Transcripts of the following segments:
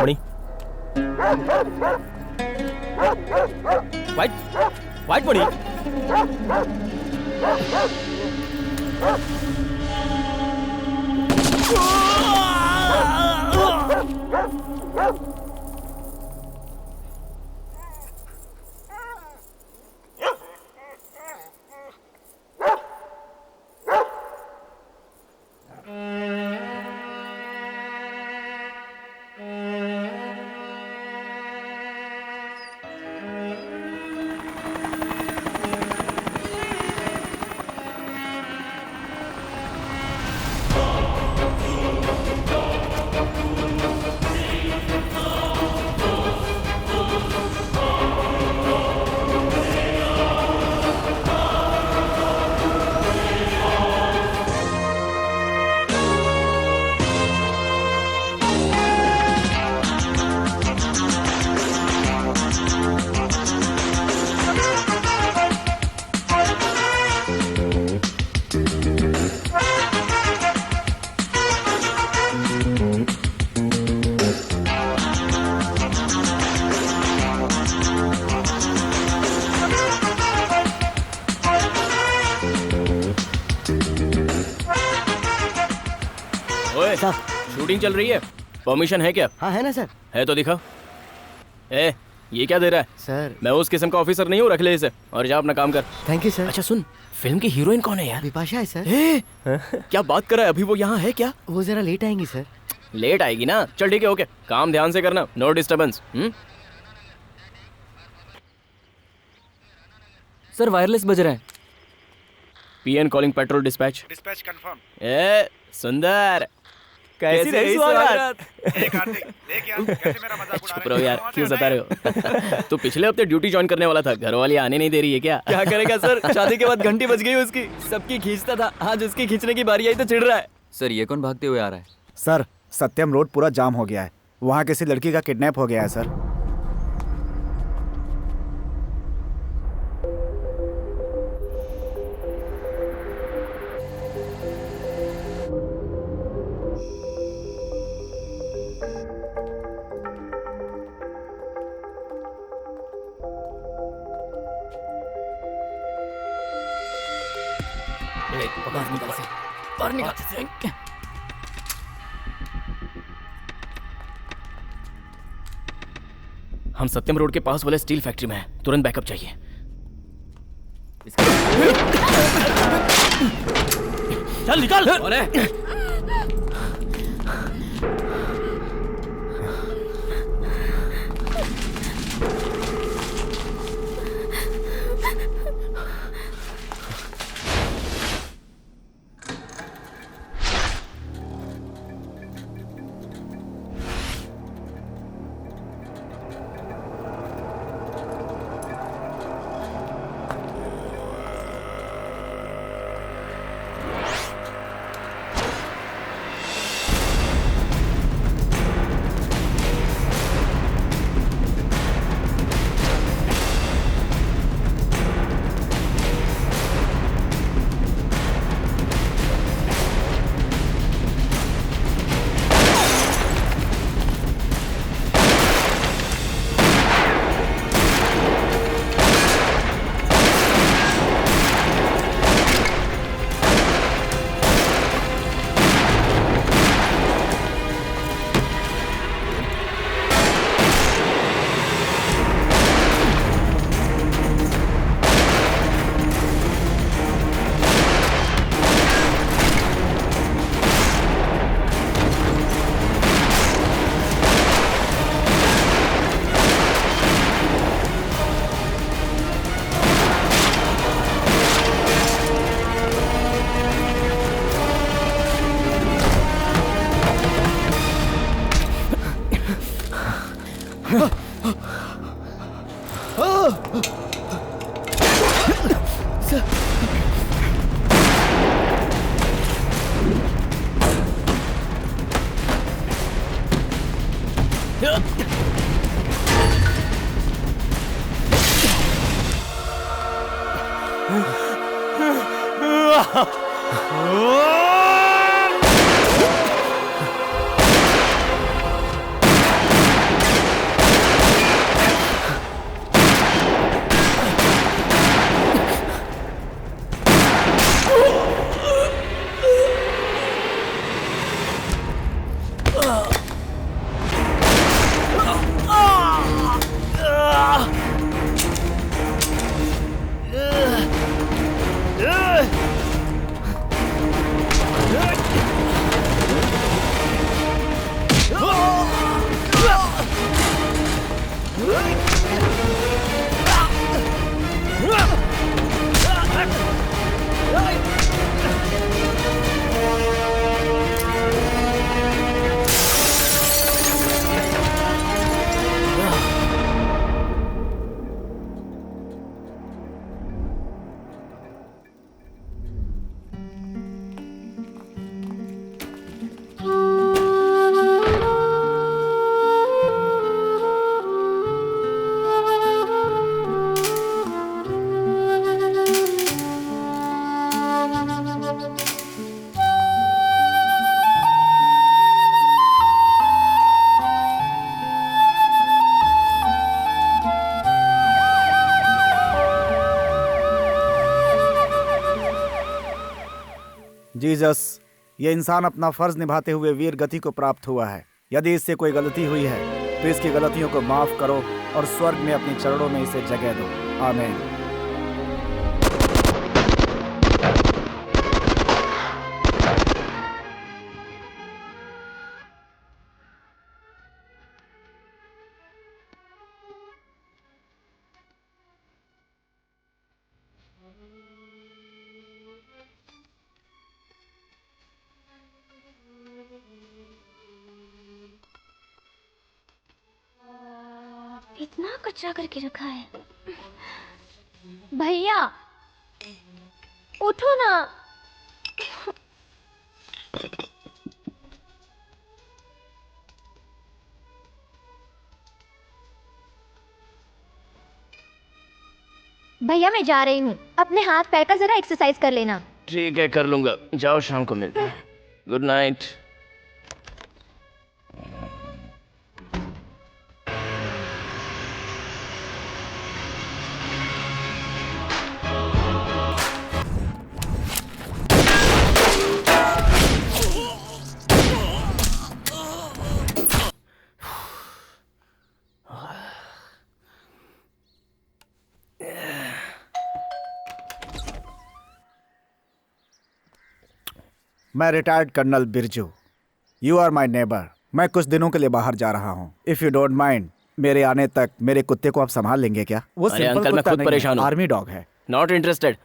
मणि, white white मणि, ओए sir, shooting चल रही है, परमिशन है क्या? हाँ है ना सर। है तो दिखा। ए, ये क्या दे रहा है? सर मैं उस किस्म का ऑफिसर नहीं हूँ, रख ले इसे और जा अपना काम कर। Thank you sir. अच्छा सुन, फिल्म की हीरोइन कौन है यार? विपाशा है सर। ए, क्या बात कर रहा है? अभी वो यहाँ है क्या? वो जरा लेट आएंगी सर। लेट आएगी ना? चल ठीक है, ओके, काम ध्यान से करना, नो डिस्टर्बेंस। सर वायरलेस बज रहा है। PN calling patrol dispatch. Dispatch confirm. ए सुंदर, कैसी रही स्वागत? कार्तिक, देख यार कैसे मेरा मजाक उड़ा चुप रहे रहो यार, क्यों सता रहे हो? तू पिछले हफ्ते ड्यूटी ज्वाइन करने वाला था, घर वाली आने नहीं दे रही है क्या? क्या करेगा सर, शादी के बाद घंटी बज गई उसकी। सबकी खींचता था, आज उसकी खींचने की बारी आई तो चिढ़ रहा है। सर ये कौन भागते हुए आ रहा है? सर, सत्यम रोड पूरा जाम हो गया है। वहाँ किसी लड़की का किडनैप हो गया है सर। बाहर निकाल। हम सत्यम रोड के पास वाले स्टील फैक्ट्री में हैं, तुरंत बैकअप चाहिए। चल निकाल। अरे जीसस, ये इंसान अपना फर्ज निभाते हुए वीर गति को प्राप्त हुआ है। यदि इससे कोई गलती हुई है तो इसकी गलतियों को माफ करो और स्वर्ग में अपने चरणों में इसे जगह दो। आमीन। इतना कचरा करके रखा है। भैया उठो ना। भैया मैं जा रही हूँ, अपने हाथ पैर का जरा एक्सरसाइज कर लेना। ठीक है, कर लूंगा। जाओ, शाम को मिलते हैं। Good night. मैं retired colonel Birju. You are my neighbour. मैं कुछ दिनों के लिए बाहर जा रहा हूँ। इफ यू डोंट माइंड, मेरे आने तक मेरे कुत्ते को आप संभाल लेंगे क्या? वो अरे सिंपल अंकल, मैं कुत्ता खुद नहीं परेशान है, हूँ। आर्मी डॉग है। Not interested.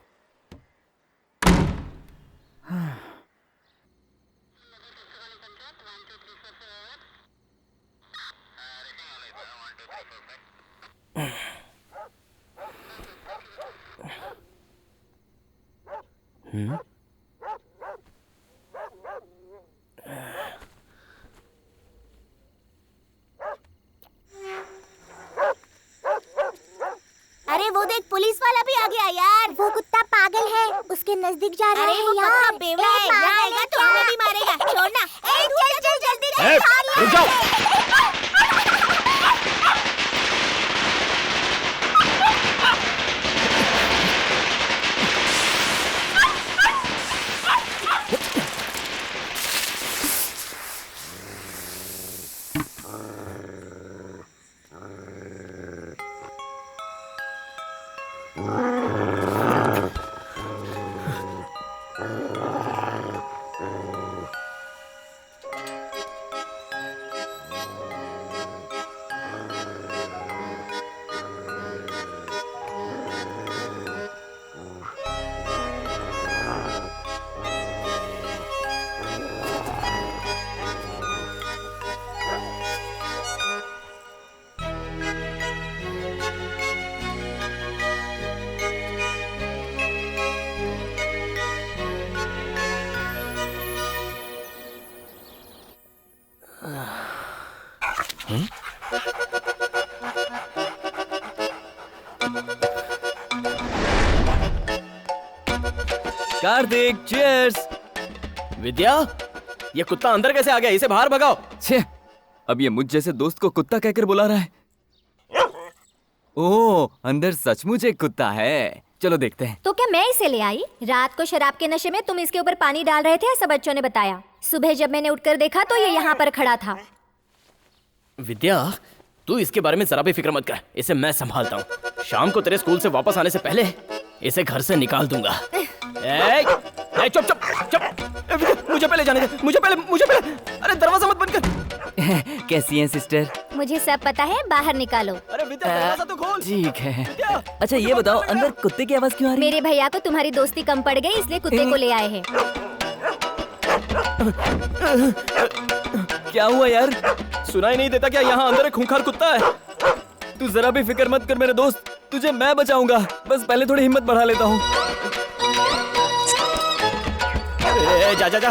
अरे वो देख, पुलिस वाला भी आ गया यार। वो कुत्ता पागल है, उसके नजदीक जा रहा है। अरे वो पक्का बेवड़ा है, यहाँ आएगा तो हमें भी मारेगा। छोड़ना। चल चल जल्दी से, रुक जाओ। कार्तिक, चीयर्स। विद्या, ये कुत्ता अंदर कैसे आ गया? इसे बाहर भगाओ। छे, अब ये मुझ जैसे दोस्त को कुत्ता कहकर बुला रहा है। ओह, अंदर सचमुच एक कुत्ता है। चलो देखते हैं। तो क्या मैं इसे ले आई? रात को शराब के नशे में तुम इसके ऊपर पानी डाल रहे थे, ऐसा बच्चों ने बताया। सुबह जब मैंने उठकर देखा तो ये यहाँ पर खड़ा था। विद्या, तू इसके बारे में जरा भी फिक्र मत कर, इसे मैं संभालता हूँ। शाम को तेरे स्कूल से वापस आने से पहले इसे घर से निकाल दूंगा। चुप चुप चुप, मुझे पहले जाने दे, मुझे पहले। अरे दरवाजा मत बंद कर। कैसी हैं सिस्टर? मुझे सब पता है, बाहर निकालो। अरे विद्या, दरवाजा तो खोल। ठीक है। अच्छा ये बताओ, अंदर कुत्ते की आवाज क्यों आ रही है? मेरे भैया को तुम्हारी दोस्ती कम पड़ गई, इसलिए कुत्ते को ले आए हैं। क्या हुआ यार? सुनाई नहीं देता क्या? यहाँ अंदर एक खूंखार कुत्ता है। तू जरा भी फिक्र मत कर मेरे दोस्त, तुझे मैं बचाऊंगा। बस पहले थोड़ी हिम्मत बढ़ा लेता हूँ। जा जा जा।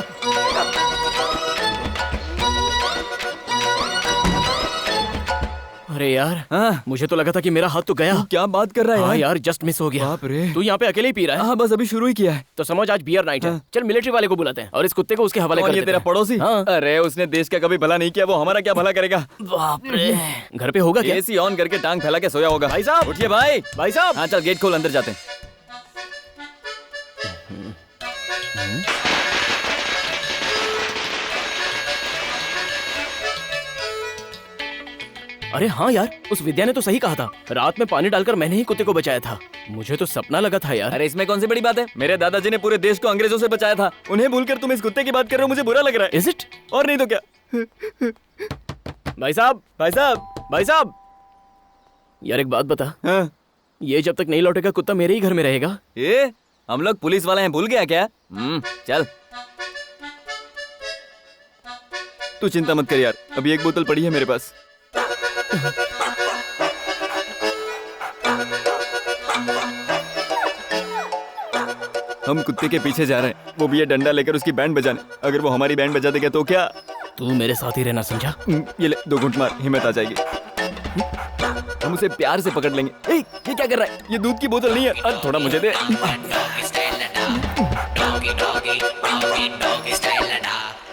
अरे यार, हाँ? मुझे तो लगा था कि मेरा हाथ तो गया। क्या बात कर रहा है हाँ यार? यार, जस्ट मिस हो गया। बाप रे। तू यहाँ पे अकेले ही पी रहा है? हाँ, बस अभी शुरू ही किया है। तो समझ आज बियर नाइट है। हाँ। चल मिलिट्री वाले को बुलाते हैं और इस कुत्ते को उसके हवाले कर और ये देते तेरा हैं। पड़ोसी? हाँ। अरे उसने देश का कभी भला नहीं किया, वो हमारा क्या भला करेगा? बाप रे। घर पे होगा क्या? एसी ऑन करके टांग फैला के सोया होगा। भाई साहब! उठिए भाई। भाई साहब! हाँ चल, गेट खोल, अंदर जाते हैं। अरे हाँ यार, उस विद्या ने तो सही कहा था। रात में पानी डालकर मैंने ही कुत्ते को बचाया था। मुझे तो सपना लगा था यार। अरे इसमें कौन सी बड़ी बात है? मेरे दादाजी ने पूरे देश को अंग्रेजों से बचाया था। उन्हें भूलकर तुम इस कुत्ते की बात कर रहे हो, मुझे बुरा लग रहा है। Is it? और नहीं तो क्या। भाई साहब, भाई साहब, भाई साहब, यार एक बात बता, हाँ? ये जब तक नहीं लौटेगा कुत्ता मेरे ही घर में रहेगा? ये हम लोग पुलिस वाले हैं, भूल गया क्या? चल। तू चिंता मत कर यार, अभी एक बोतल पड़ी है मेरे पास। हम कुत्ते के पीछे जा रहे हैं, वो भी ये डंडा लेकर उसकी बैंड बजाने। अगर वो हमारी बैंड बजा देगा तो क्या? तू मेरे साथ ही रहना, समझा? ये ले, 2 घूंट मार, हिम्मत आ जाएगी। हम उसे प्यार से पकड़ लेंगे। ये क्या कर रहा है? ये दूध की बोतल नहीं है। अरे थोड़ा मुझे दे।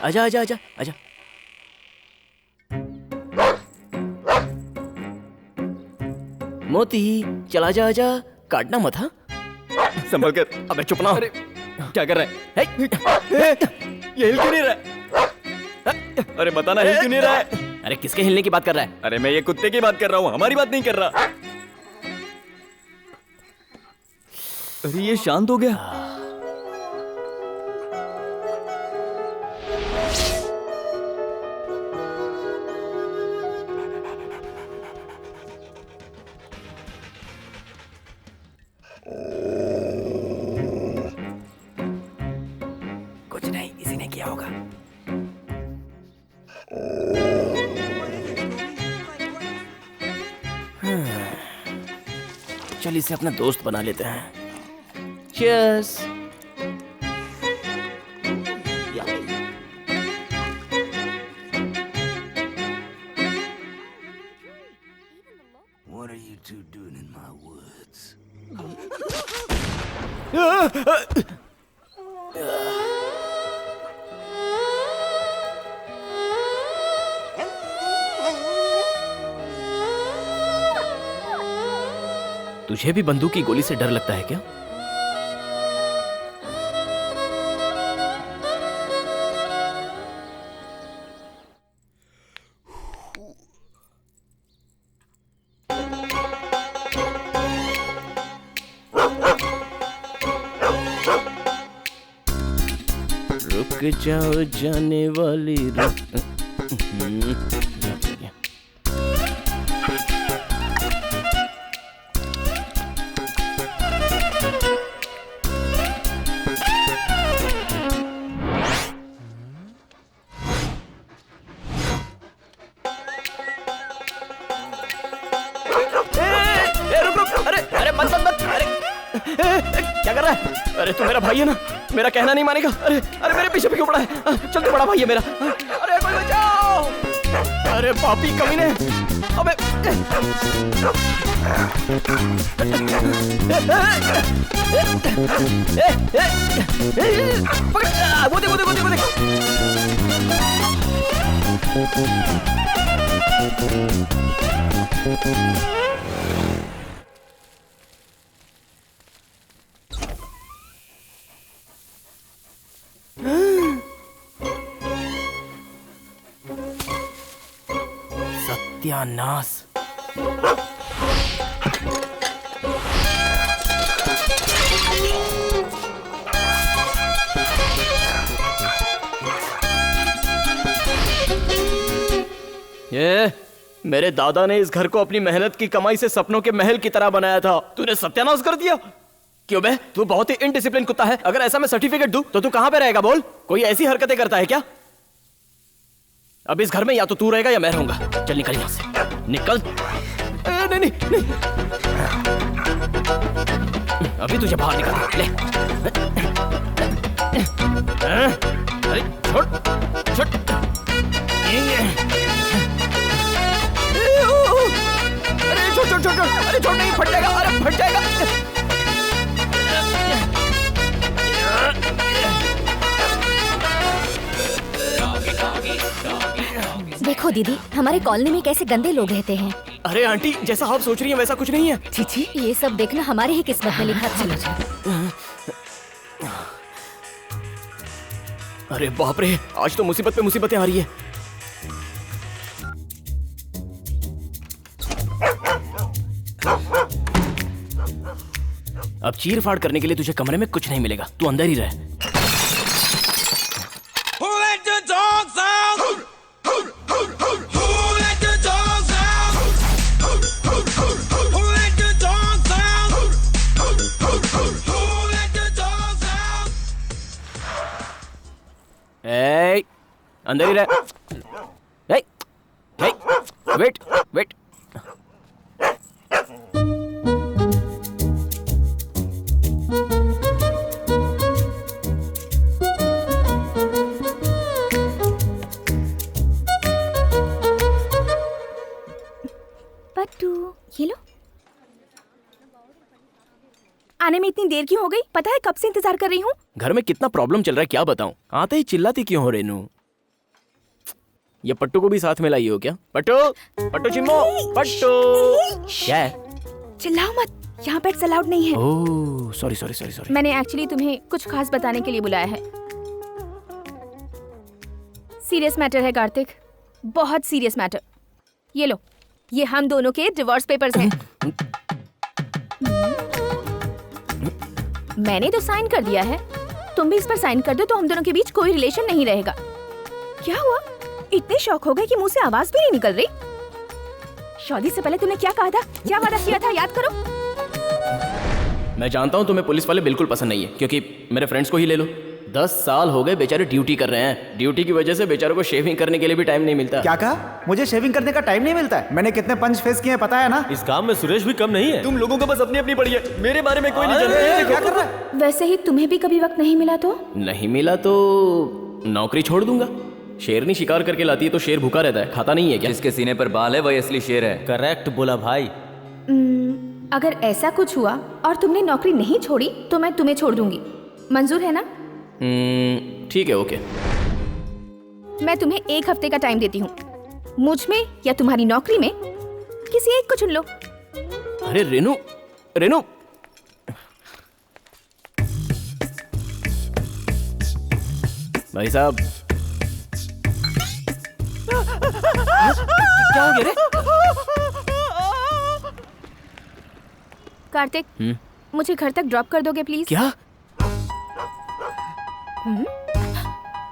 आजा आजा आजा आजा। मोती, चला जा, आजा, काटना मत। हाँ, संभल कर। अबे चुप ना। अरे क्या कर रहा है? ये हिल क्यों नहीं रहा है? अरे बताना, हिल क्यों नहीं रहा है? अरे किसके हिलने की बात कर रहा है? अरे मैं ये कुत्ते की बात कर रहा हूँ, हमारी बात नहीं कर रहा। अरे ये शांत हो गया। कुछ नहीं, इसी ने किया होगा। चल इसे अपना दोस्त बना लेते हैं। Cheers! What are you two doing in my woods? तुझे भी बंदूक की गोली से डर लगता है क्या? रुक जाओ जाने वाली क्या कर रहा है? अरे तू मेरा भाई है ना, मेरा कहना नहीं मानेगा। अरे अरे मेरे पीछे क्यों पड़ा है? चल तू बड़ा भाई है मेरा। अरे कोई बचाओ! अरे पापी कमीने, अबे वो देख वो देख वो देख वो देख। सत्यानाश। ये मेरे दादा ने इस घर को अपनी मेहनत की कमाई से सपनों के महल की तरह बनाया था, तूने सत्यानाश कर दिया। क्यों बे, तू बहुत ही इनडिसिप्लिन कुत्ता है। अगर ऐसा मैं सर्टिफिकेट दूं तो तू कहां पे रहेगा बोल? कोई ऐसी हरकतें करता है क्या? अब इस घर में या तो तू रहेगा या मैं रहूंगा। चल निकल यहां से, निकल। नहीं नहीं नहीं, अभी तुझे बाहर निकाल ले। अरे छोड़ छोड़। अरे छोड़ छोड़ छोड़, अरे छोड़, नहीं फट जाएगा, अरे फट जाएगा। देखो दीदी, हमारे कॉलोनी में कैसे गंदे लोग रहते हैं। अरे आंटी, जैसा आप सोच रही हैं वैसा कुछ नहीं है। छी, ये सब देखना हमारे ही किस्मत में लिखा था। अरे बाप रे, आज तो मुसीबत पे मुसीबतें आ रही है। अब चीर फाड़ करने के लिए तुझे कमरे में कुछ नहीं मिलेगा, तू अंदर ही रह। अंदर ही रह। Wait wait. पट्टू, ये लो। आने में इतनी देर क्यों हो गई? पता है कब से इंतजार कर रही हूँ। घर में कितना प्रॉब्लम चल रहा है क्या बताऊं। आते ही चिल्लाती क्यों हो रेनू? ये पट्टू को भी साथ में लाई हो क्या? पट्टू, पट्टू चिम्मो, पट्टू। क्या है? चिल्लाओ मत, यहाँ पेट्स अलाउड नहीं है। Oh sorry sorry sorry sorry. मैंने एक्चुअली तुम्हें कुछ खास बताने के लिए बुलाया है। सीरियस मैटर है कार्तिक, बहुत सीरियस मैटर। ये लो, ये हम दोनों के डिवोर्स पेपर्स हैं। मैंने तो साइन कर दिया है, तुम भी इस पर साइन कर दो तो हम दोनों के बीच कोई रिलेशन नहीं रहेगा। क्या हुआ? इतने शौक हो गए कि मुंह से आवाज भी नहीं निकल रही। शादी से पहले तुमने क्या कहा था, क्या वादा किया था, याद करो। मैं जानता हूँ तुम्हें पुलिस वाले बिल्कुल पसंद नहीं है, क्योंकि मेरे फ्रेंड्स को ही ले लो। 10 साल हो गए बेचारे ड्यूटी कर रहे हैं। ड्यूटी की वजह से बेचारों को शेविंग करने के लिए भी टाइम नहीं मिलता। क्या कहा? मुझे शेविंग करने का टाइम नहीं मिलता है? मैंने कितने पंच फेस किए हैं पता है ना? इस काम में सुरेश भी कम नहीं है। तुम लोगों को बस अपनी अपनी पड़ी है, मेरे बारे में कोई नहीं जानता। क्या कर रहा है? वैसे ही तुम्हें भी कभी वक्त नहीं मिला तो? नहीं मिला तो नौकरी छोड़ दूंगा। शेरनी शिकार करके लाती है तो शेर भूखा रहता है, खाता नहीं है क्या? जिसके सीने पर बाल है वही असली शेर है। करेक्ट बोला भाई। अगर ऐसा कुछ हुआ और तुमने नौकरी नहीं छोड़ी तो मैं तुम्हें छोड़ दूंगी। मंजूर है ना? ठीक है, ओके। मैं तुम्हें 1 हफ्ते का टाइम देती हूँ। मुझ में या तुम्हारी नौकरी में किसी एक को चुन लो। अरे रेनू, रेनू, भाई साहब क्या हो गया रे? कार्तिक, मुझे घर तक ड्रॉप कर दोगे प्लीज? क्या?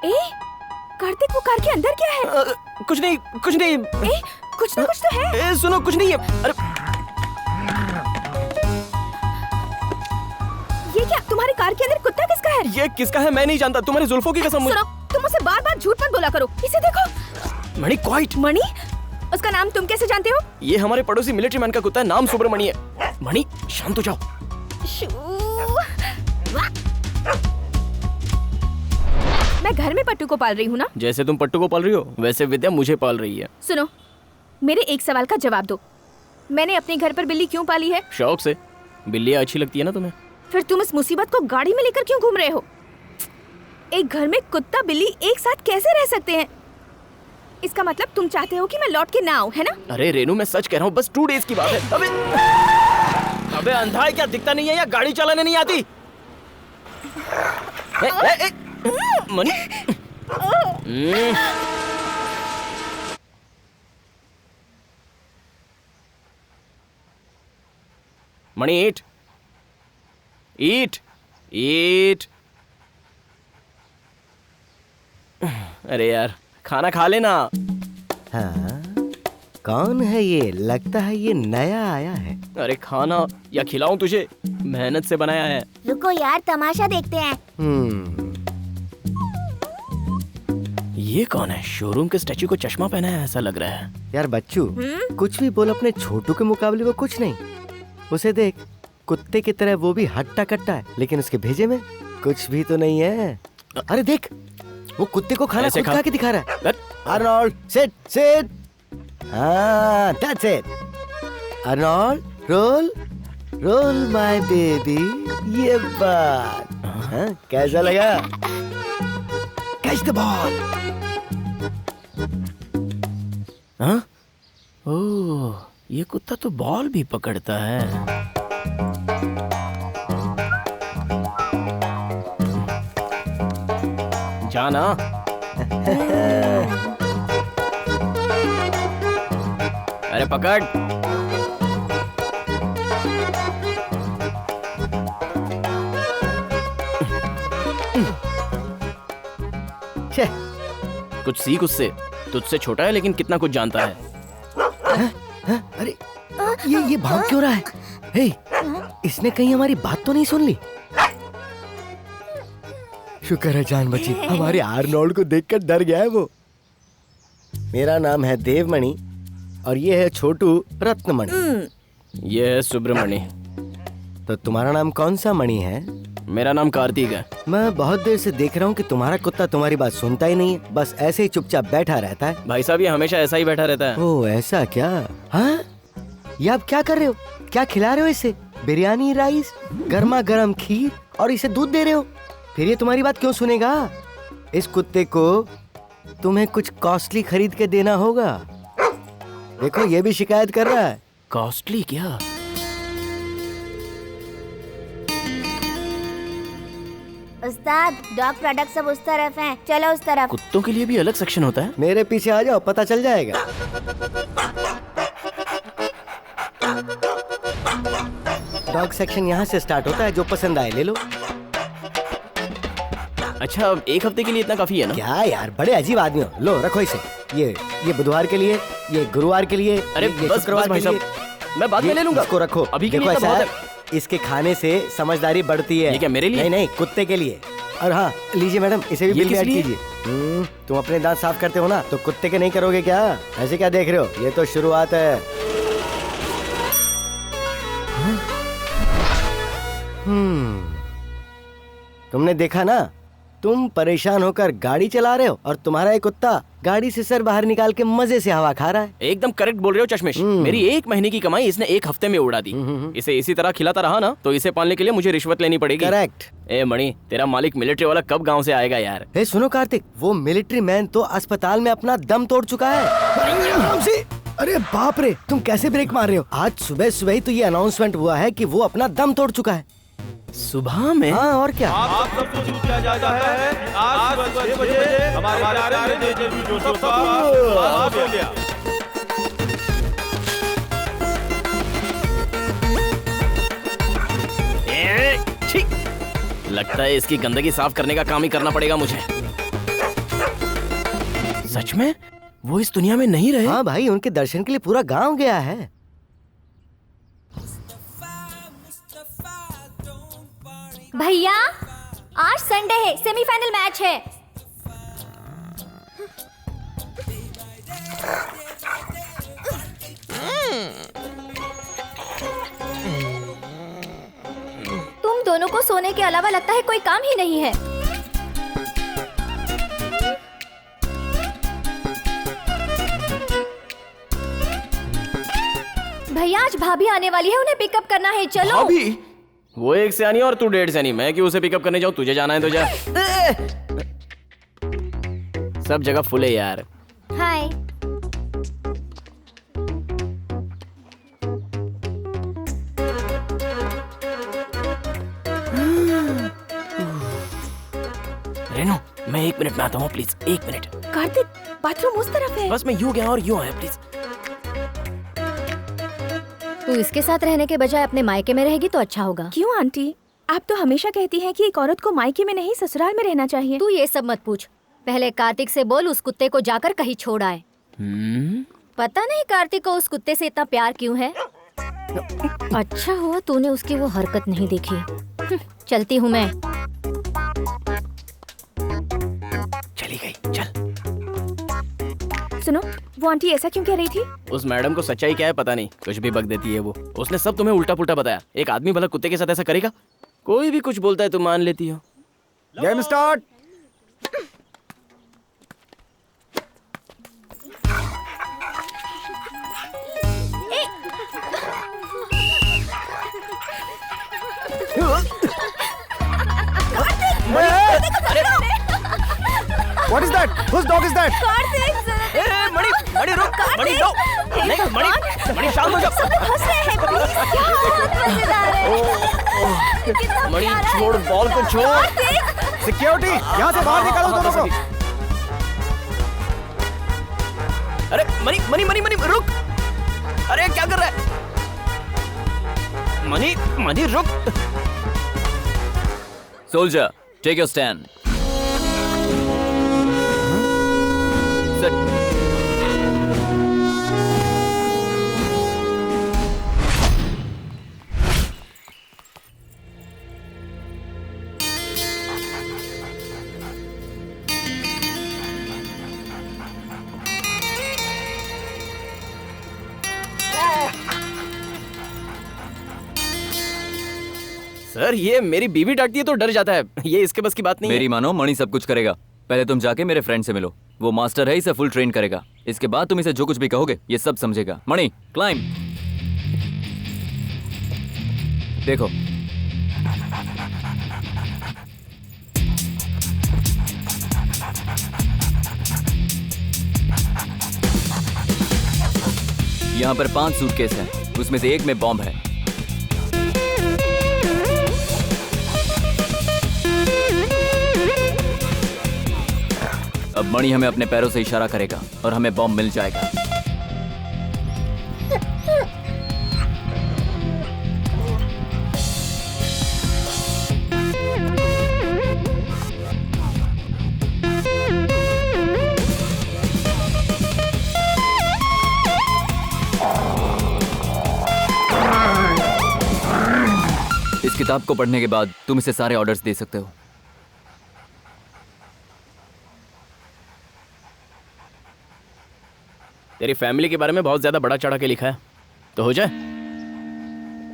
ए, कार्तिक वो कार के अंदर क्या है? कुछ नहीं, कुछ नहीं। ए, कुछ ना कुछ तो है। सुनो, कुछ नहीं है। अरे ये क्या? तुम्हारी कार के अंदर कुत्ता किसका है? ये किसका है मैं नहीं जानता। तुम्हारी जुल्फों की कसम। सुनो, तुम मुझसे बार-बार झूठ मत बोला करो। इसे देखो। मणि, क्वाइट। मणि? उसका नाम तुम कैसे जानते हो? ये हमारे पड़ोसी मिलिट्री मैन का कुत्ता है, नाम सुब्रमणि है। मणि, शांत हो जाओ। मैं घर घर में पट्टू को पाल रही हूँ ना। जैसे तुम पट्टू को पाल रही हो वैसे विद्या मुझे पाल रही है। सुनो, मेरे एक सवाल का जवाब दो। मैंने अपने घर पर बिल्ली क्यों पाली है? शौक से। बिल्लियाँ अच्छी लगती है ना तुम्हें? फिर तुम इस मुसीबत को गाड़ी में लेकर क्यों घूम रहे हो? एक घर में कुत्ता बिल्ली एक साथ कैसे रह सकते हैं? इसका मतलब तुम चाहते हो कि मैं लौट के ना आऊं, है ना? अरे रेनू, मैं सच कह रहा हूँ, बस 2 डेज की बात है। अबे अंधा है क्या? दिखता नहीं है या गाड़ी चलाने नहीं आती? मनी मणि, ईट ईट ईट। अरे यार, खाना खा लेना। हाँ, कौन है ये? लगता है ये नया आया है। अरे खाना या खिलाऊं तुझे? मेहनत से बनाया है। रुको यार, तमाशा देखते हैं। ये कौन है? शोरूम के स्टैचू को चश्मा पहना है ऐसा लग रहा है। यार बच्चू, कुछ भी बोल, अपने छोटू के मुकाबले वो कुछ नहीं। उसे देख, कुत्ते की तरह वो भी हट्टा कट्टा है, लेकिन उसके भेजे में कुछ भी तो नहीं है। अरे देख, वो कुत्ते को खाना खुद खा के दिखा रहा है। Arnold, sit sit. हाँ, that's it. Arnold, roll roll my baby. ये बात, हाँ, कैसा लगा? Catch the ball. हाँ? ओह, ये कुत्ता तो बॉल भी पकड़ता है। जाना। अरे पकड़। कुछ सीख उससे। तुझसे छोटा है लेकिन कितना कुछ जानता है। अरे ये भाग क्यों रहा है? हे, इसने कहीं हमारी बात तो नहीं सुन ली? शुक्र है जान बची। हमारे आर्नोल्ड को देखकर डर गया है वो। मेरा नाम है देवमणि और ये है छोटू रत्नमणि। ये है सुब्रमणि। तो तुम्हारा नाम कौन सा मणि है? मेरा नाम कार्तिक है। मैं बहुत देर से देख रहा हूँ कि तुम्हारा कुत्ता तुम्हारी बात सुनता ही नहीं है, बस ऐसे ही चुपचाप बैठा रहता है। भाई साहब, ये हमेशा ऐसा ही बैठा रहता है। ओह, ऐसा क्या? हाँ, ये आप क्या कर रहे हो? क्या खिला रहे हो इसे? बिरयानी राइस, गर्मा गर्म खीर और इसे दूध दे रहे हो? फिर ये तुम्हारी बात क्यों सुनेगा? इस कुत्ते को तुम्हें कुछ कॉस्टली खरीद के देना होगा। देखो, ये भी शिकायत कर रहा है। कॉस्टली क्या? उस्ताद, डॉग प्रोडक्ट सब उस तरफ हैं। चलो उस तरफ। कुत्तों के लिए भी अलग सेक्शन होता है? मेरे पीछे आ जाओ, पता चल जाएगा। डॉग सेक्शन यहाँ से स्टार्ट होता है, जो पसंद आए ले लो। अच्छा, एक हफ्ते के लिए इतना काफी है ना? क्या यार, बड़े अजीब आदमी हो। लो रखो इसे। ये बुधवार के लिए, ये गुरुवार के लिए। अरे ये बस शुक्रवार भाई के साहब, लिए। मैं बाद में ले लूंगा। इसको रखो। अभी के देखो, लिए तो ऐसा बहुत है, इसके खाने से समझदारी बढ़ती है। ये क्या मेरे लिए? नहीं, कुत्ते के लिए। और हाँ, लीजिए मैडम, इसे भी ये बिल में किस ऐड लिए? कीजिए। तुम अपने दांत साफ करते हो ना, तो कुत्ते के नहीं करोगे क्या? ऐसे क्या देख रहे हो? ये तो शुरुआत है। तुमने देखा ना, तुम परेशान होकर गाड़ी चला रहे हो और तुम्हारा एक कुत्ता गाड़ी से सर बाहर निकाल के मजे से हवा खा रहा है। एकदम करेक्ट बोल रहे हो चश्मिश। मेरी 1 महीने की कमाई इसने 1 हफ्ते में उड़ा दी। इसे इसी तरह खिलाता रहा ना तो इसे पालने के लिए मुझे रिश्वत लेनी पड़ेगी। करेक्ट। ए मणि, तेरा मालिक मिलिट्री वाला कब गांव से आएगा यार? हे सुनो कार्तिक, वो मिलिट्री मैन तो अस्पताल में अपना दम तोड़ चुका है। अरे बाप रे, तुम कैसे ब्रेक मार रहे हो? आज सुबह सुबह ही तो ये अनाउंसमेंट हुआ है कि वो अपना दम तोड़ चुका है। सुबह में? हाँ, और क्या। आप सबको सूचित किया जाता है आज सुबह 6 बजे हमारे प्यारे जेजेबी जोसेफ साहब पास हो गया। लगता है इसकी गंदगी साफ करने का काम ही करना पड़ेगा मुझे। सच में वो इस दुनिया में नहीं रहे? हाँ भाई, उनके दर्शन के लिए पूरा गांव गया है। भैया, आज संडे है, सेमीफाइनल मैच है। तुम दोनों को सोने के अलावा लगता है कोई काम ही नहीं है। आज भाभी आने वाली है, उन्हें पिकअप करना है, चलो। भाभी? वो 1 से आनी है और तू 1.5 से नहीं। मैं क्यों उसे पिकअप करने जाऊँ? तुझे जाना है तो जा। सब जगह फुल है यार। हाय। रेनू, मैं 1 मिनट में आता हूँ प्लीज, 1 मिनट। कार्तिक, बाथरूम उस तरफ है। बस मैं यूं गया और यूं आया, प्लीज। तू इसके साथ रहने के बजाय अपने मायके में रहेगी तो अच्छा होगा। क्यों आंटी? आप तो हमेशा कहती हैं कि एक औरत को मायके में नहीं ससुराल में रहना चाहिए। तू ये सब मत पूछ, पहले कार्तिक से बोल उस कुत्ते को जाकर कहीं छोड़ आए। पता नहीं कार्तिक को उस कुत्ते से इतना प्यार क्यों है। अच्छा हुआ तूने उसकी वो हरकत नहीं देखी। चलती हूँ मैं। चली गई, चल। सुनो, वो आंटी ऐसा क्यों कह रही थी? उस मैडम को सच्चाई क्या है पता नहीं, कुछ भी बक देती है वो। उसने सब तुम्हें उल्टा पुल्टा बताया। एक आदमी भला कुत्ते के साथ ऐसा करेगा? कोई भी कुछ बोलता है तो मान लेती हो। Game start. What is that? Whose dog is that? मणि, मणि रुक, मणि नो, नहीं मणि, मणि शांत हो जा। हंस रहे हैं, प्लीज। क्या बहुत मजेदार है। कितना मणि प्यारा है। छोड़, बॉल को छोड़। सिक्योरिटी, यहाँ से बाहर निकालो दोनों को। अरे मणि, मणि, मणि, मणि रुक। अरे क्या कर रहा है? मणि, मणि रुक। Soldier, take your stand. Sit. Sir, ये मेरी बीवी डांटती है तो डर जाता है। ये इसके बस की बात नहीं मेरी है। मानो, मणि सब कुछ करेगा। पहले तुम जाके मेरे फ्रेंड से मिलो। वो मास्टर है, इसे फुल ट्रेन करेगा। इसके बाद तुम इसे जो कुछ भी कहोगे ये सब समझेगा। मणि, क्लाइंब। देखो, यहाँ पर 5 सूटकेस हैं, उसमें से एक में बॉम्ब है। अब मणि हमें अपने पैरों से इशारा करेगा और हमें बॉम्ब मिल जाएगा। इस किताब को पढ़ने के बाद तुम इसे सारे ऑर्डर्स दे सकते हो। तेरी फैमिली के बारे में बहुत ज्यादा बड़ा चढ़ा के लिखा है, तो हो जाए।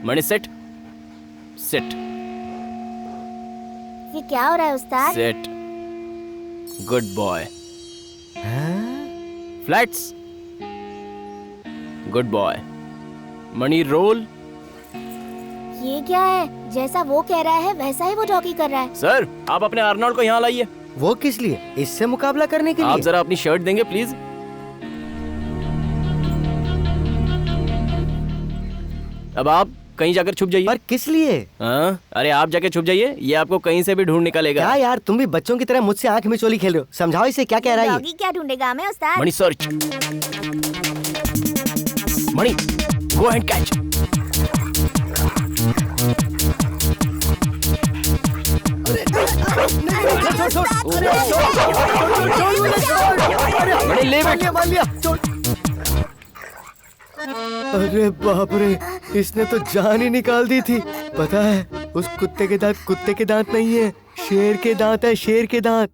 मणि सेट, सेट, ये क्या हो रहा है उस्ताद? सेट। Good boy. फ्लैट्स। Good boy. मणि रोल। ये क्या है? जैसा वो कह रहा है वैसा ही वो जॉकी कर रहा है। सर, आप अपने आर्नोल्ड को यहाँ लाइए। वो किस लिए? इससे मुकाबला करने के आप लिए? जरा अपनी शर्ट देंगे प्लीज। अब आप कहीं जाकर छुप जाइए। पर किस लिए? हाँ, अरे आप जाके छुप जाइए, ये आपको कहीं से भी ढूंढ निकालेगा। क्या यार, तुम भी बच्चों की तरह मुझसे आंख में चोली खेल रहे हो। समझाओ इसे, क्या कह रहा है ये? डॉगी क्या ढूंढेगा हमें उस्ताद? Mani search. Mani, go and catch. Mani ले बैठ। मान लिया। अरे बाप रे, इसने तो जान ही निकाल दी थी। पता है, उस कुत्ते के दांत कुत्ते के दांत नहीं है, शेर के दांत है, शेर के दांत।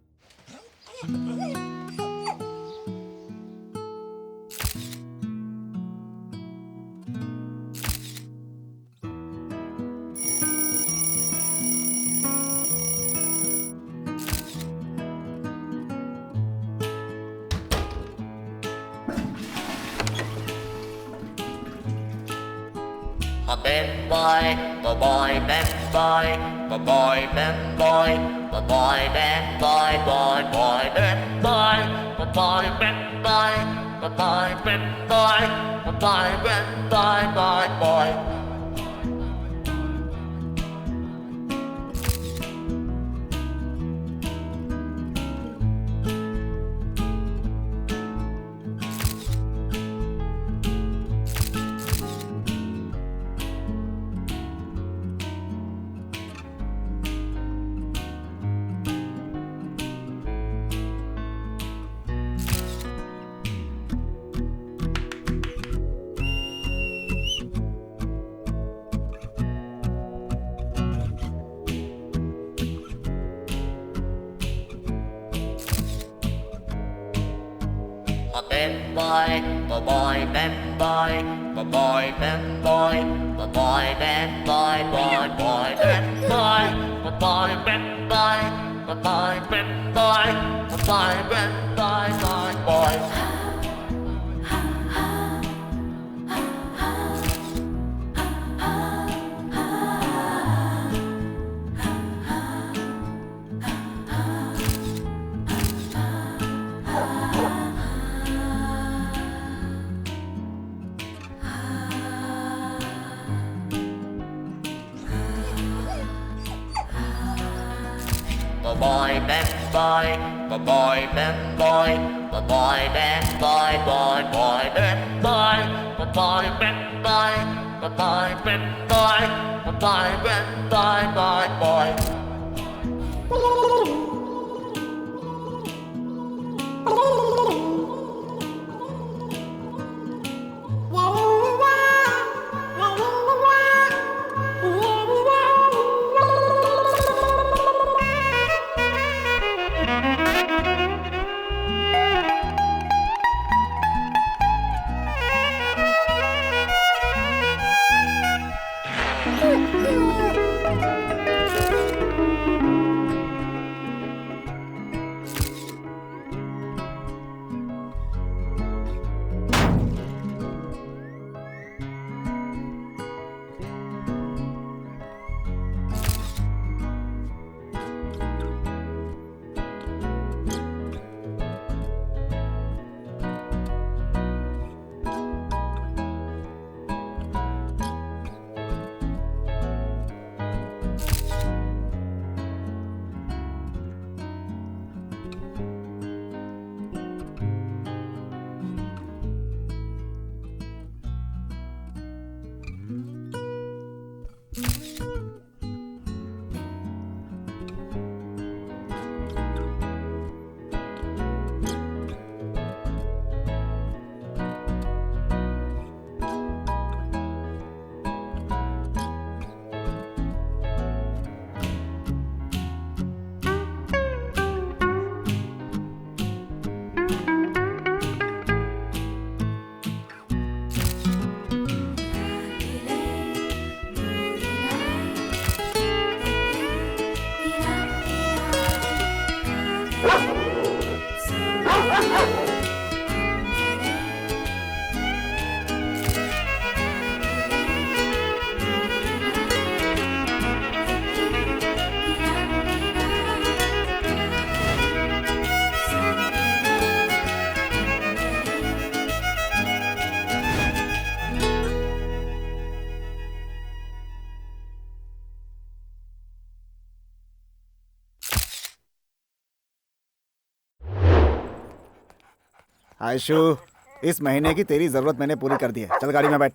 आयशु, इस महीने की तेरी जरूरत मैंने पूरी कर दी है। चल गाड़ी में बैठ,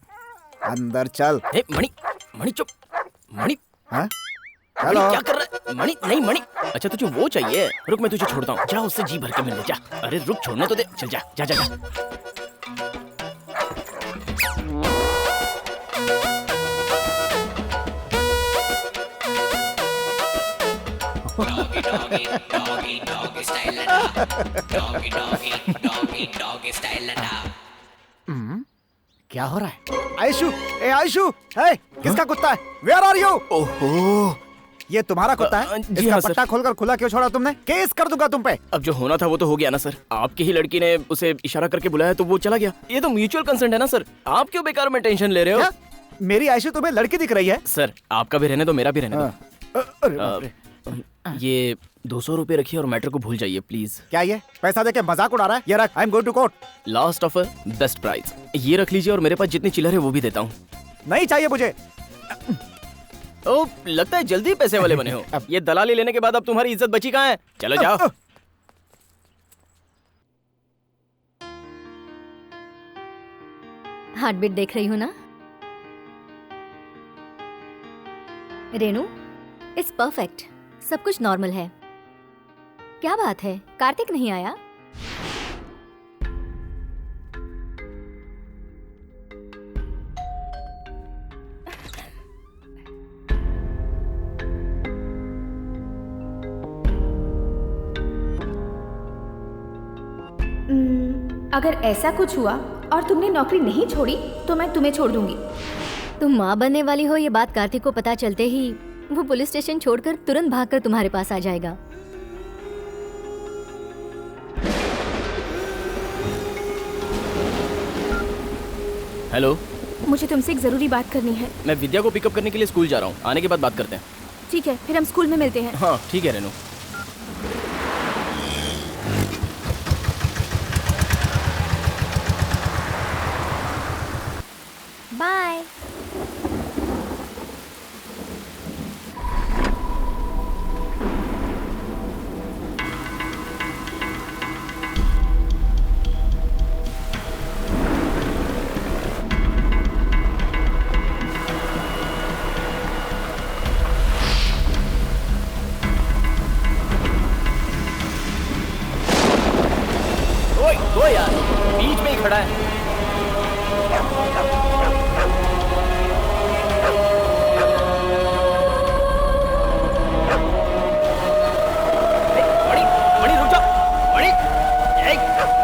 अंदर चल। ए, मणि मणि चुप। मणि हाँ? मणि चलो। क्या कर रहा है? मणि नहीं मणि। अच्छा तुझे वो चाहिए, रुक मैं तुझे छोड़ता हूँ। जा उससे जी भर के मिल ले जा। अरे रुक, छोड़ने तो दे। चल जा जा जा, जा। क्या हो रहा है? आयशु, ए आयशु, है किसका कुत्ता है? Where are you? ओहो, ये तुम्हारा कुत्ता है? जी इसका हाँ, सर। पट्टा खोलकर खुला क्यों छोड़ा तुमने? केस कर दूंगा तुम पे। अब जो होना था वो तो हो गया ना सर। आपकी ही लड़की ने उसे इशारा करके बुलाया तो वो चला गया। ये तो म्यूचुअल कंसेंट है ना सर। आप क्यों बेकार में टेंशन ले रहे हो? क्या? मेरी आयशा तुम्हें लड़की दिख रही है? सर आपका भी रहने दो, मेरा भी रहने हाँ। दो। अरे बाप रे। ये 200 रुपए रखिए और मैटर को भूल जाइए प्लीज। क्या ये पैसा देके मजाक उड़ा रहा है? ये रख, I am going to court. Last offer best price, ये रख लीजिए और मेरे पास जितनी चिल्लर है वो भी देता हूँ। नहीं चाहिए मुझे। ओ लगता है जल्दी पैसे वाले बने हो। ये दलाली लेने के बाद अब तुम्हारी इज्जत बची कहाँ है? चलो जाओ। हार्ट बीट देख रही हूँ ना रेनू? इट्स परफेक्ट, सब कुछ नॉर्मल है। क्या बात है, कार्तिक नहीं आया? अगर ऐसा कुछ हुआ और तुमने नौकरी नहीं छोड़ी तो मैं तुम्हें छोड़ दूंगी। तुम माँ बनने वाली हो, ये बात कार्तिक को पता चलते ही वो पुलिस स्टेशन छोड़कर तुरंत भागकर तुम्हारे पास आ जाएगा। हेलो, मुझे तुमसे एक जरूरी बात करनी है। मैं विद्या को पिकअप करने के लिए स्कूल जा रहा हूँ, आने के बाद बात करते हैं। ठीक है, फिर हम स्कूल में मिलते हैं। हाँ ठीक है रेनू। बाय। ओए यार, बीच में ही खड़ा है। मणि रुक जा, मणि,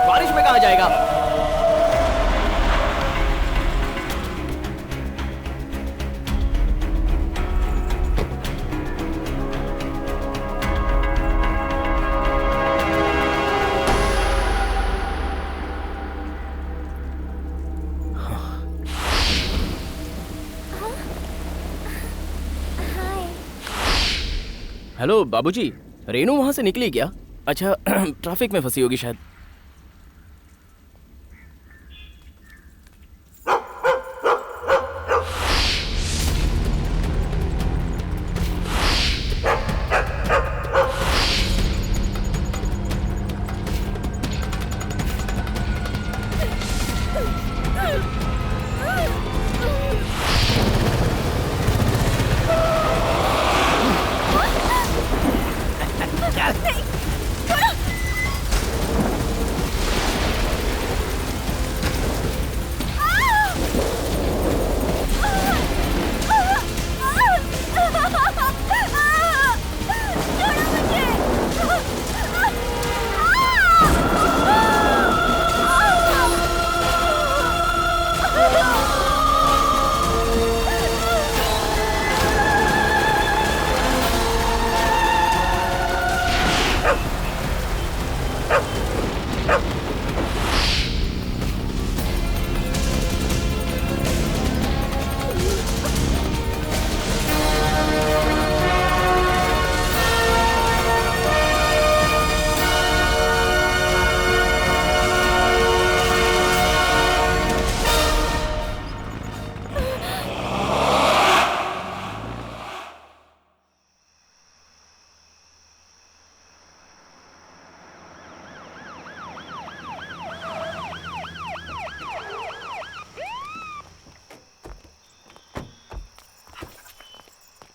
बारिश में कहाँ जाएगा? हेलो बाबूजी, रेनू वहां से निकली क्या? अच्छा ट्रैफिक में फंसी होगी शायद।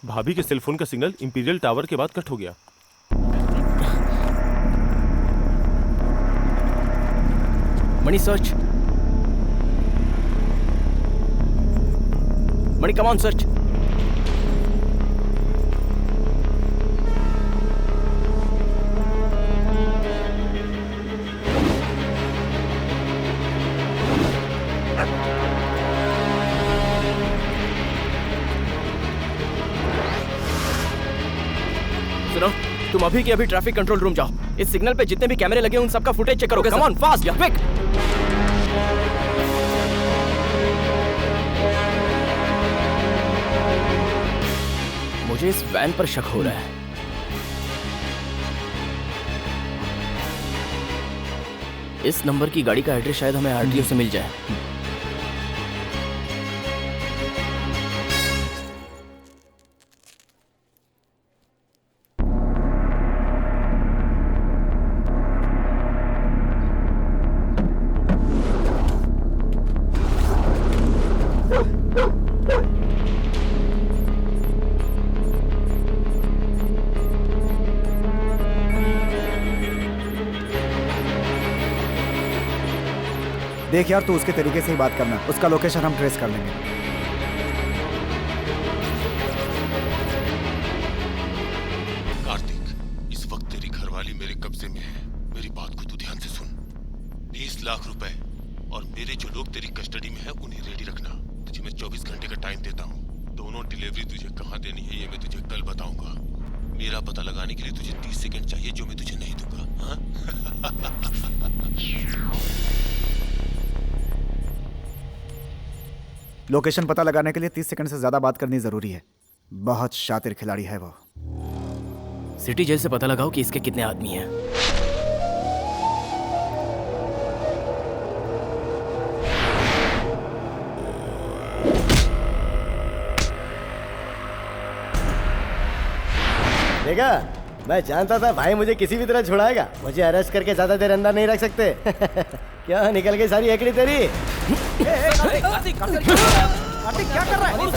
भाभी के सेलफोन का सिग्नल इंपीरियल टावर के बाद कट हो गया। Mani search, Mani come on search. सुनो, तुम अभी के अभी ट्रैफिक कंट्रोल रूम जाओ। इस सिग्नल पे जितने भी कैमरे लगे उन सबका फुटेज चेक करो। Come on fast, quick. मुझे इस वैन पर शक हो रहा है। इस नंबर की गाड़ी का एड्रेस शायद हमें आरटीओ से मिल जाए। देख यार, तू उसके तरीके से ही बात करना, उसका लोकेशन हम ट्रेस कर लेंगे। कार्तिक, इस वक्त तेरी घरवाली मेरे कब्जे में है। मेरी बात को तू ध्यान से सुन। 20 लाख रुपए और मेरे जो लोग तेरी कस्टडी में है उन्हें रेडी रखना। तुझे मैं 24 घंटे का टाइम देता हूँ। दोनों डिलीवरी तुझे कहाँ देनी है ये मैं तुझे कल बताऊंगा। मेरा पता लगाने के लिए तुझे 30 सेकंड चाहिए, जो मैं तुझे नहीं दूंगा। हाँ? लोकेशन पता लगाने के लिए 30 सेकंड से ज्यादा बात करनी जरूरी है। बहुत शातिर खिलाड़ी है वो। सिटी जेल से पता लगाओ कि इसके कितने आदमी हैं। देखा, मैं जानता था भाई मुझे किसी भी तरह छुड़ाएगा। मुझे अरेस्ट करके ज्यादा देर अंदर नहीं रख सकते। क्या निकल गई सारी एकड़ी तेरी? कार्तिक क्या कर रहा है? कार्तिक क्या कर रहा है? छोड़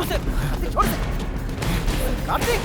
उसे। कार्तिक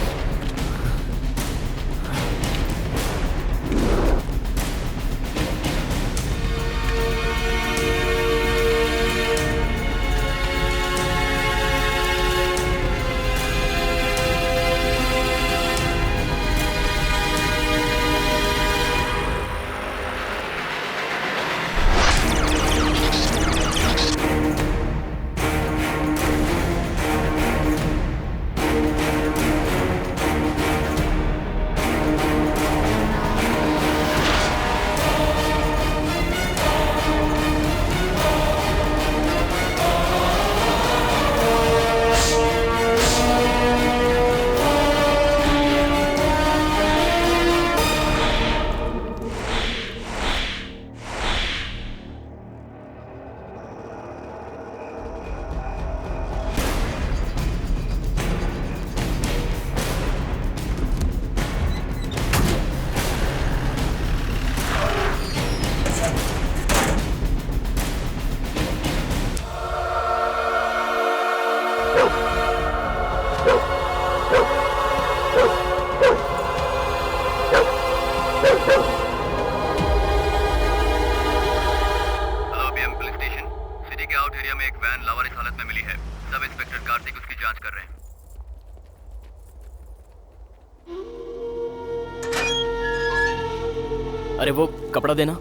अरे वो कपड़ा देना।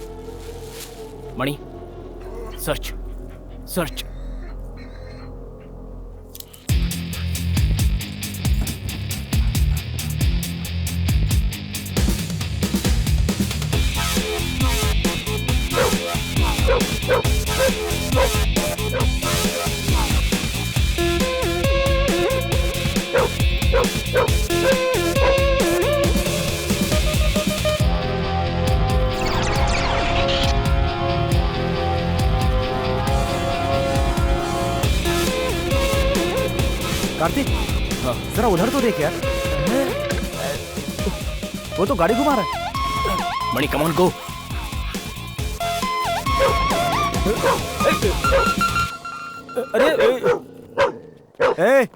मणि, सर्च सर्च। कार्तिक, जरा उधर तो देख यार। वो तो गाड़ी घुमा रहा है। मणि, कम ऑन गो। ए,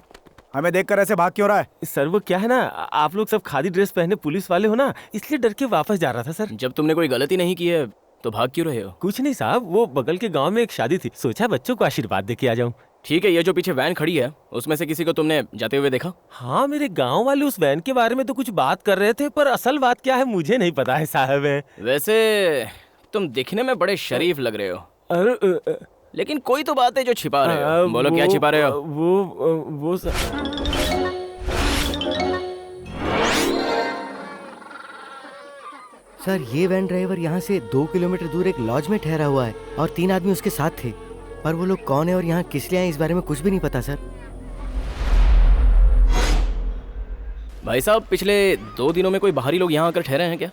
हमें देखकर ऐसे भाग क्यों रहा है? सर वो क्या है ना, आप लोग सब खादी ड्रेस पहने पुलिस वाले हो ना, इसलिए डर के वापस जा रहा था सर। जब तुमने कोई गलती नहीं की है तो भाग क्यों रहे हो? कुछ नहीं साहब, वो बगल के गांव में एक शादी थी, सोचा बच्चों को आशीर्वाद दे के आ जाऊं। ठीक है, ये जो पीछे वैन खड़ी है उसमें से किसी को तुमने जाते हुए देखा? हाँ, मेरे गांव वाले उस वैन के बारे में तो कुछ बात कर रहे थे, पर असल बात क्या है मुझे नहीं पता है साहब। वैसे तुम दिखने में बड़े शरीफ लग रहे हो। अरे लेकिन कोई तो बात है जो छिपा रहे हो। बोलो क्या छिपा रहे हो? वो सर ये वैन ड्राइवर यहाँ से 2 किलोमीटर दूर एक लॉज में ठहरा हुआ है और 3 आदमी उसके साथ थे, पर वो लोग कौन है और यहाँ किस लिए आए इस बारे में कुछ भी नहीं पता सर। भाई साहब, पिछले 2 दिनों में कोई बाहरी लोग यहाँ आकर ठहरे हैं क्या?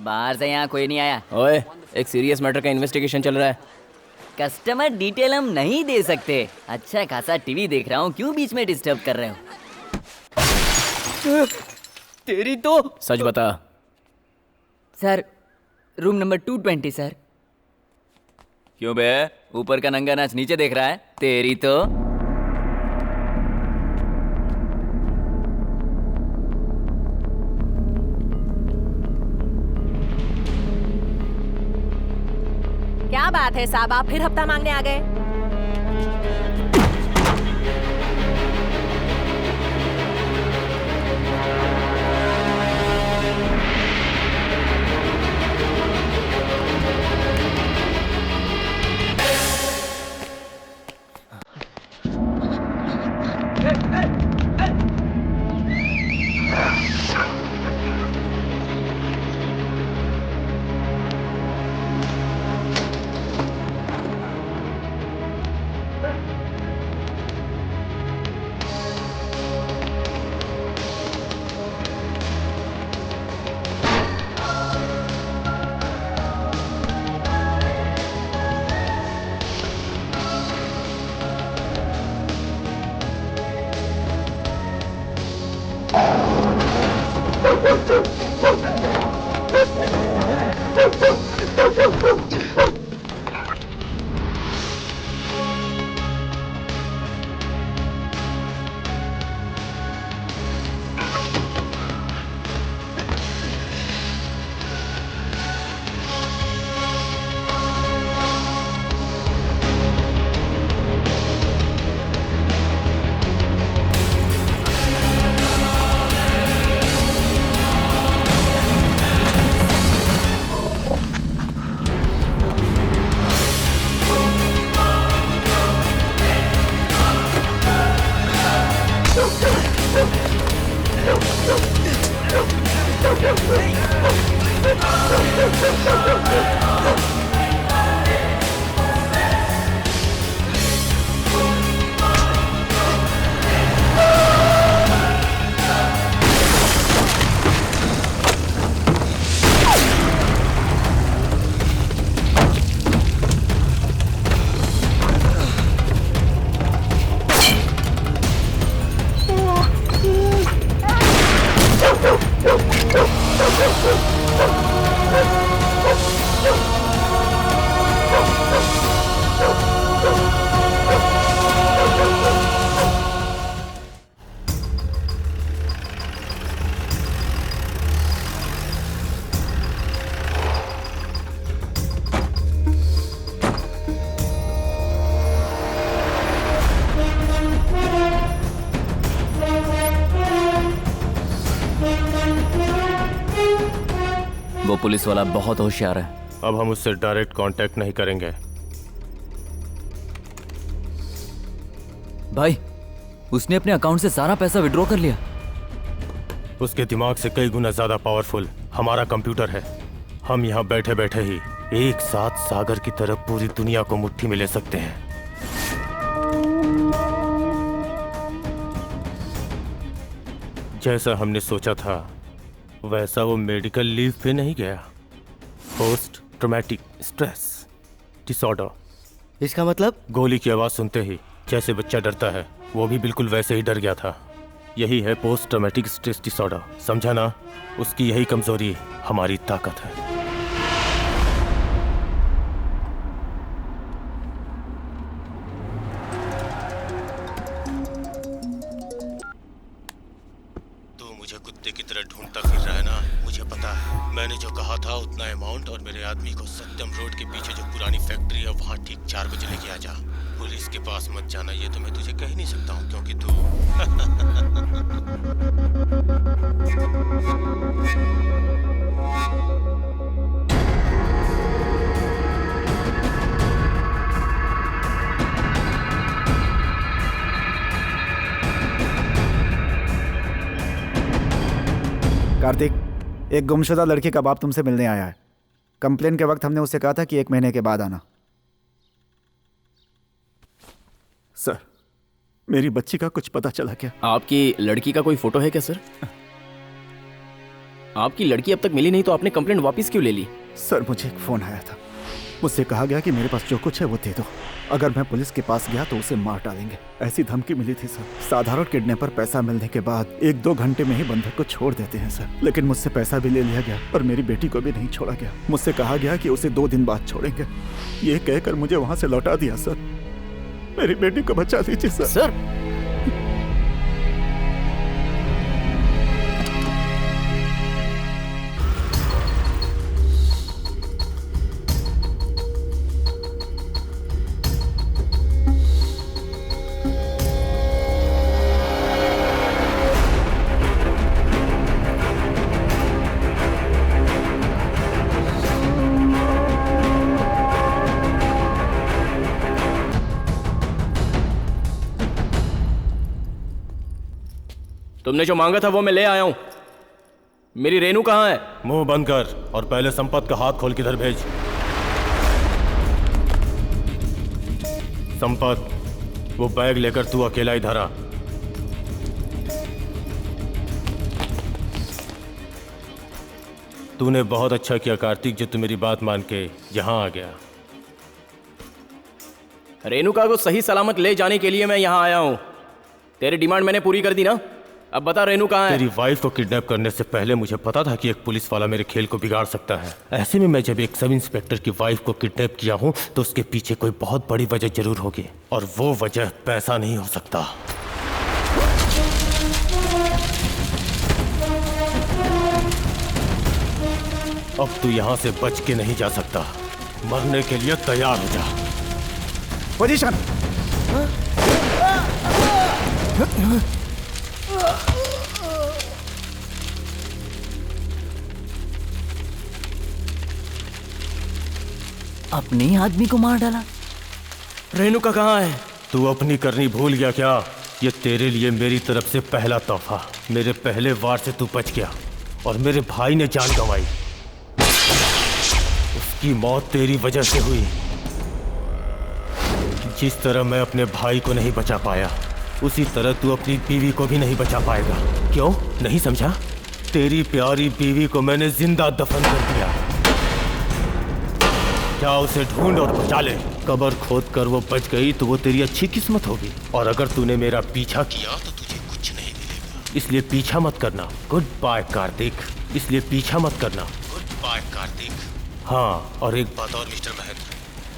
बाहर से यहाँ कोई नहीं आया। ओए, एक सीरियस मैटर का इन्वेस्टिगेशन चल रहा है। कस्टमर डिटेल हम नहीं दे सकते। अच्छा खासा टीवी देख रहा हूँ, क्यों बीच में डिस्टर्ब कर रहे हो? तेरी तो। सच बता। Sir, room number 220 sir. क्यों बे, ऊपर का नंगा नाच नीचे देख रहा है? तेरी तो। क्या बात है साहब, आप फिर हफ्ता मांगने आ गए? वो पुलिस वाला बहुत होशियार है। अब हम उससे डायरेक्ट कांटेक्ट नहीं करेंगे। भाई, उसने अपने अकाउंट से सारा पैसा विड्रॉ कर लिया। उसके दिमाग से कई गुना ज्यादा पावरफुल हमारा कंप्यूटर है। हम यहाँ बैठे बैठे ही एक साथ सागर की तरफ पूरी दुनिया को मुट्ठी में ले सकते हैं। जैसा हमने सोचा था वैसा वो मेडिकल लीव पे नहीं गया। Post traumatic stress disorder. इसका मतलब? गोली की आवाज सुनते ही जैसे बच्चा डरता है, वो भी बिल्कुल वैसे ही डर गया था। यही है पोस्ट ट्रॉमेटिक स्ट्रेस डिसऑर्डर, समझा ना? उसकी यही कमजोरी हमारी ताकत है। कुत्ते की तरह ढूंढता फिर रहा है ना, मुझे पता है। मैंने जो कहा था उतना अमाउंट और मेरे आदमी को सत्यम रोड के पीछे जो पुरानी फैक्ट्री है वहाँ ठीक 4 बजे लेके आ जा। पुलिस के पास मत जाना, ये तो मैं तुझे कह नहीं सकता हूँ क्योंकि तू कार्तिक, एक गुमशुदा लड़की का बाप तुमसे मिलने आया है। कंप्लेन के वक्त हमने उससे कहा था कि 1 महीने के बाद आना। सर, मेरी बच्ची का कुछ पता चला क्या? आपकी लड़की का कोई फोटो है क्या सर? आपकी लड़की अब तक मिली नहीं तो आपने कंप्लेंट वापस क्यों ले ली? सर, मुझे एक फोन आया था। मुझसे कहा गया कि मेरे पास जो कुछ है वो दे दो, अगर मैं पुलिस के पास गया तो उसे मार डालेंगे, ऐसी धमकी मिली थी सर। साधारण किडनैपर पैसा मिलने के बाद 1-2 घंटे में ही बंधक को छोड़ देते हैं सर, लेकिन मुझसे पैसा भी ले लिया गया और मेरी बेटी को भी नहीं छोड़ा गया। मुझसे कहा गया कि उसे 2 दिन बाद छोड़ेंगे। ये कहकर मुझे वहां से लौटा दिया सर। मेरी बेटी को बचा लीजिए सर। तुमने जो मांगा था वो मैं ले आया हूं। मेरी रेनू कहाँ है? मुंह बंद कर और पहले संपत का हाथ खोल के इधर भेज। संपत, वो बैग लेकर तू अकेला इधर आ। तूने बहुत अच्छा किया कार्तिक, जो तू मेरी बात मान के यहां आ गया। रेणुका को सही सलामत ले जाने के लिए मैं यहाँ आया हूँ। तेरी डिमांड मैंने पूरी कर दी ना? अब बता रेनू कहाँ है? तेरी वाइफ को किडनैप करने से पहले मुझे पता था कि एक पुलिस वाला मेरे खेल को बिगाड़ सकता है। ऐसे में मैं जब एक सब इंस्पेक्टर की वाइफ को किडनैप किया हूँ तो उसके पीछे कोई बहुत बड़ी वजह जरूर होगी, और वो वजह पैसा नहीं हो सकता। अब तू यहाँ से बच के नहीं जा सकता। मरने के लिए तैयार हो जा। पोजीशन। अपने आदमी को मार डाला। रेणुका कहाँ है? तू अपनी करनी भूल गया क्या? ये तेरे लिए मेरी तरफ से पहला तोहफा। मेरे पहले वार से तू बच गया और मेरे भाई ने जान गंवाई। उसकी मौत तेरी वजह से हुई। जिस तरह मैं अपने भाई को नहीं बचा पाया, उसी तरह तू अपनी बीवी को भी नहीं बचा पाएगा। क्यों नहीं समझा? तेरी प्यारी बीवी को मैंने जिंदा दफन कर दिया। क्या उसे ढूंढ और बचा ले। कब्र खोद कर वो बच गई तो वो तेरी अच्छी किस्मत होगी, और अगर तूने मेरा पीछा किया तो तुझे कुछ नहीं मिलेगा। इसलिए पीछा मत करना। Good bye Kartik. इसलिए पीछा मत करना। Good bye Kartik. हाँ, और एक बात और mister Mahendra,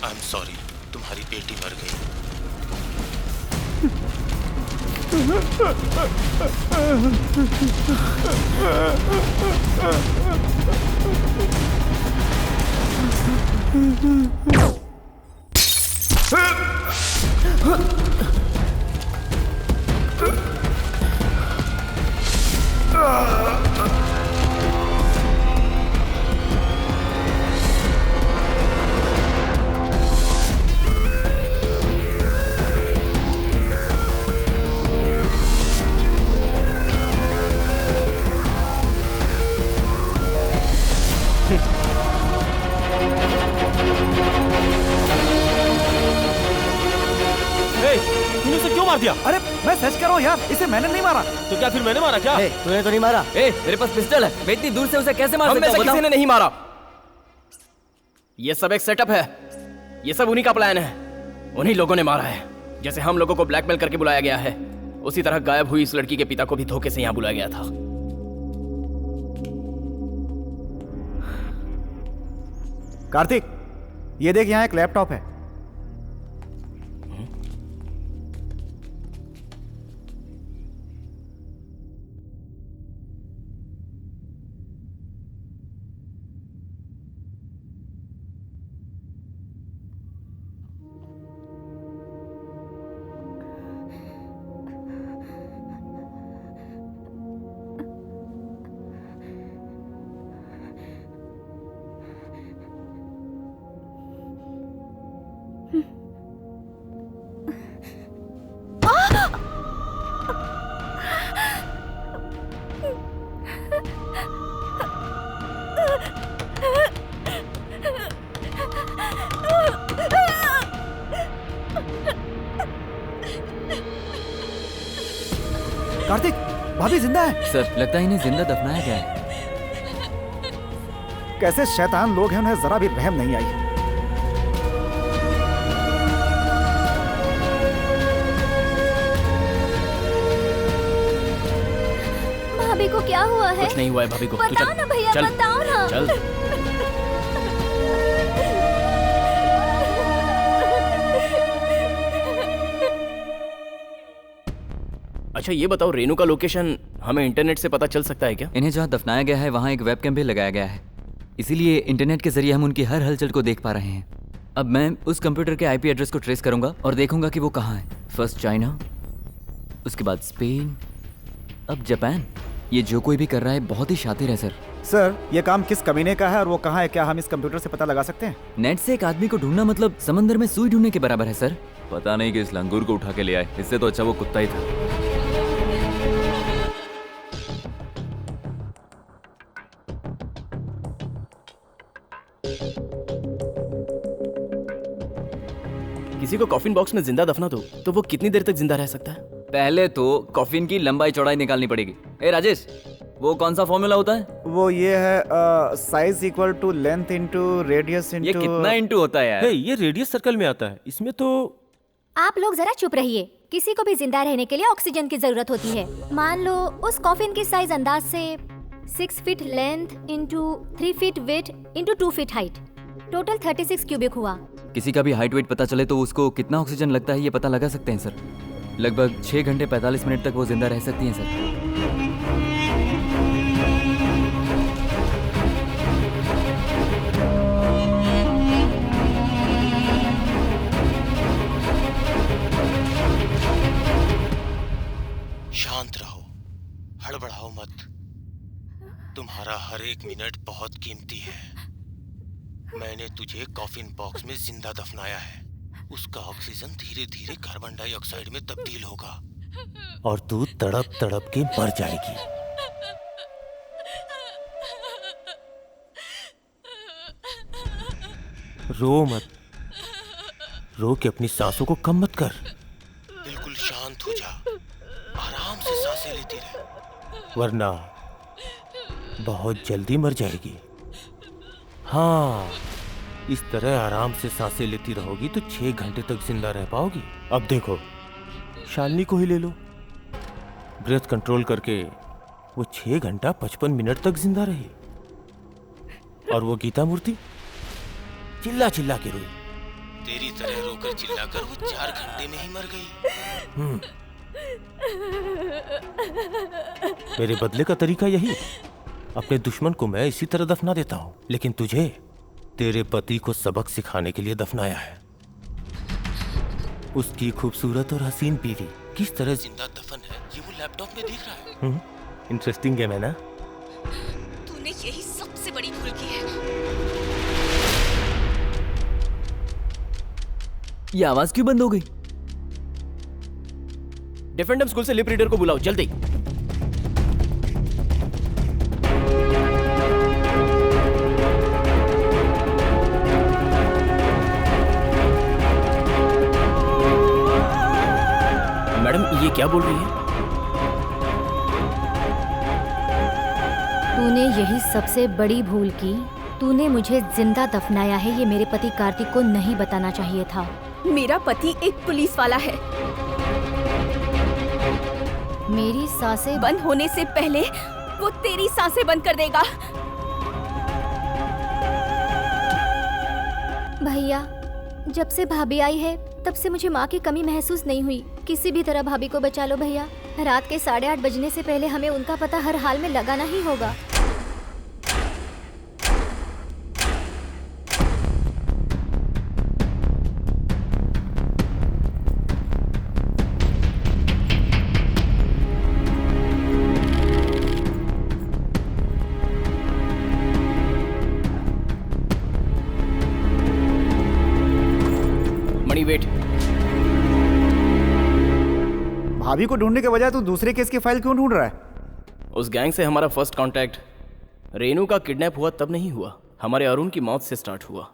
I am sorry, तुम्हारी बेटी मर गई। तूने उसे क्यों मार दिया? अरे मैं सच कर रहा हूँ यार, इसे मैंने नहीं मारा। तो क्या फिर मैंने मारा क्या? तूने तो नहीं मारा। मेरे पास पिस्टल है, मैं इतनी दूर से उसे कैसे मार हम सकता में से हूँ? किसी ने नहीं मारा। ये सब एक सेटअप है। ये सब उन्हीं का प्लान है। उन्हीं लोगों ने मारा है। जैसे हम लोगों को ब्लैकमेल करके बुलाया गया है, उसी तरह गायब हुई इस लड़की के पिता को भी धोखे से यहाँ बुलाया गया था। कार्तिक, ये देख, यहाँ एक लैपटॉप है। कार्तिक, भाभी जिंदा है। सर लगता है इन्हें जिंदा दफनाया गया है। कैसे शैतान लोग हैं, उन्हें जरा भी रहम नहीं आई। भाभी को क्या हुआ है? कुछ नहीं हुआ है भाभी को। बताओ ना भैया, चल, बताओ ना। चल। अच्छा ये बताओ, रेनू का लोकेशन हमें इंटरनेट से पता चल सकता है क्या? इन्हें जहाँ दफनाया गया है वहाँ एक वेबकैम भी लगाया गया है, इसीलिए इंटरनेट के जरिए हम उनकी हर हलचल को देख पा रहे हैं। अब मैं उस कंप्यूटर के आईपी एड्रेस को ट्रेस करूंगा और देखूंगा कि वो कहाँ है। फर्स्ट चाइना, उसके बाद स्पेन, अब जापान। ये जो कोई भी कर रहा है बहुत ही शातिर है सर। सर, ये काम किस कमीने का है और वो कहाँ है, क्या हम इस कंप्यूटर से पता लगा सकते हैं? नेट से एक आदमी को ढूंढना मतलब समंदर में सुई ढूंढने के बराबर है सर। पता नहीं कि इस लंगूर को उठा के ले आए, इससे तो अच्छा वो कुत्ता ही था। किसी को कॉफिन बॉक्स में जिंदा दफना दो तो वो कितनी देर तक जिंदा रह सकता है? पहले तो कॉफिन की लंबाई चौड़ाई निकालनी पड़ेगी। ए राजेश, वो कौन सा फॉर्मूला होता है? वो ये है size equal to length into radius into. ये कितना इनटू होता है यार? ये रेडियस सर्कल में आता है, इसमें तो। आप लोग जरा चुप रहिए। किसी को भी जिंदा रहने के लिए ऑक्सीजन की जरूरत होती है। मान लो उस कॉफिन की साइज अंदाज से 6 feet length into 3 feet weight into 2 feet height, total 36 cubic हुआ। किसी का भी हाइट वेट पता चले तो उसको कितना ऑक्सीजन लगता है ये पता लगा सकते हैं सर। लगभग 6 घंटे 45 मिनट तक वो जिंदा रह सकती हैं सर। शांत रहो, हड़बड़ाओ मत। तुम्हारा हर एक मिनट बहुत कीमती है। मैंने तुझे कॉफिन बॉक्स में जिंदा दफनाया है। उसका ऑक्सीजन धीरे धीरे कार्बन डाइऑक्साइड में तब्दील होगा और तू तड़प तड़प के मर जाएगी। रो मत, रो के अपनी सांसों को कम मत कर। बिल्कुल शांत हो जा, आराम से सांसें लेती रह, वरना बहुत जल्दी मर जाएगी। हाँ, इस तरह आराम से सांसें लेती रहोगी तो 6 घंटे तक जिंदा रह पाओगी। अब देखो, शालिनी को ही ले लो। ब्रेथ कंट्रोल करके वो 6 घंटा 55 मिनट तक जिंदा रही। और वो गीता मूर्ति चिल्ला चिल्ला के रोई। तेरी तरह रोकर चिल्लाकर वो 4 घंटे में ही मर गई। मेरे बदले का तरीका यही है। अपने दुश्मन को मैं इसी तरह दफना देता हूँ, लेकिन तुझे तेरे पति को सबक सिखाने के लिए दफनाया है। उसकी खूबसूरत और हसीन बीवी किस तरह जिंदा दफन है ये वो लैपटॉप में देख रहा है। इंटरेस्टिंग गेम है ना? तूने यही सबसे बड़ी भूल की है। ये आवाज क्यों बंद हो गई? डिफेंडम स्कूल से लिप रीडर को बुलाओ जल्दी। मैडम ये क्या बोल रही है? तूने यही सबसे बड़ी भूल की। तूने मुझे जिंदा दफनाया है, ये मेरे पति कार्तिक को नहीं बताना चाहिए था। मेरा पति एक पुलिस वाला है। मेरी सांसें बंद होने से पहले वो तेरी सांसें बंद कर देगा। भैया, जब से भाभी आई है तब से मुझे माँ की कमी महसूस नहीं हुई। किसी भी तरह भाभी को बचा लो भैया। रात के 8:30 बजने से पहले हमें उनका पता हर हाल में लगाना ही होगा। मणि वेट। भाभी को ढूंढने के बजाय तू दूसरे केस की फाइल क्यों ढूंढ रहा है? उस गैंग से हमारा फर्स्ट कांटेक्ट रेनू का किडनैप हुआ तब नहीं हुआ, हमारे अरुण की मौत से स्टार्ट हुआ।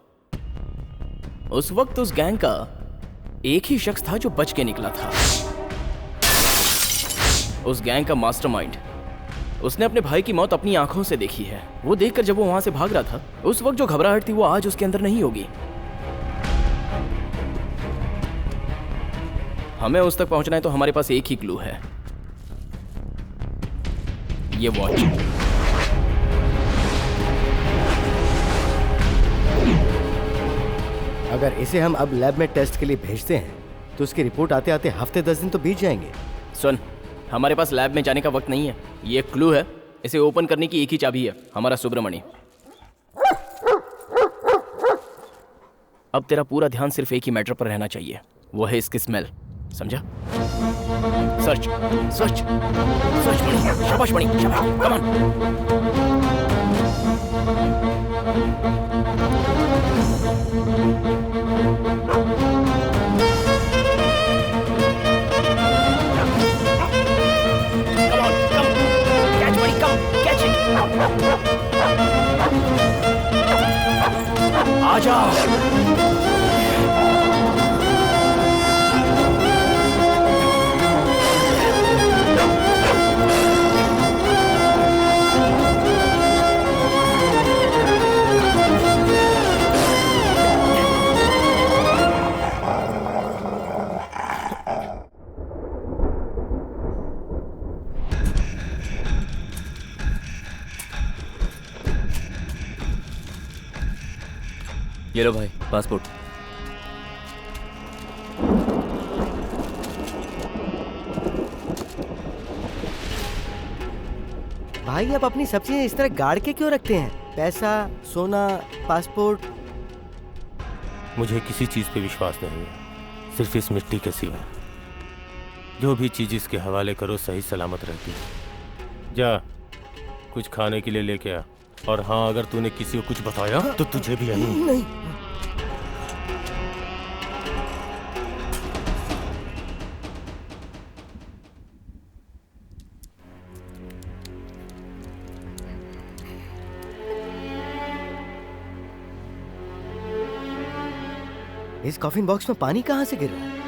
उस वक्त उस गैंग का एक ही शख्स था जो बच के निकला था, उस गैंग का मास्टरमाइंड। उसने अपने भाई की मौत अपनी आंखों से देखी है। वो देखकर जब वो वहां से भाग रहा था, उस वक्त जो घबराहट थी वो आज उसके अंदर नहीं होगी। हमें उस तक पहुंचना है तो हमारे पास एक ही क्लू है, ये वॉच। अगर इसे हम अब लैब में टेस्ट के लिए भेजते हैं तो उसकी रिपोर्ट आते आते हफ्ते 10 दिन तो बीत जाएंगे। सुन, हमारे पास लैब में जाने का वक्त नहीं है। ये एक क्लू है, इसे ओपन करने की एक ही चाबी है, हमारा सुब्रमणि। अब तेरा पूरा ध्यान सिर्फ एक ही मैटर पर रहना चाहिए, वो है इसकी स्मेल। समझा? सर्च सर्च सर्च मणि, शाबाश मणि, शाबाश, कम ऑन। आजा। ये लो भाई, पासपोर्ट। भाई आप अपनी सब चीजें इस तरह गाड़ के क्यों रखते हैं? पैसा, सोना, पासपोर्ट। मुझे किसी चीज पे विश्वास नहीं है, सिर्फ इस मिट्टी के सिवा। जो भी चीज इसके हवाले करो सही सलामत रहती है। जा कुछ खाने के लिए लेके आ। और हाँ, अगर तूने किसी को कुछ बताया तो तुझे भी यही। नहीं। इस कॉफिन बॉक्स में पानी कहाँ से गिर रहा है?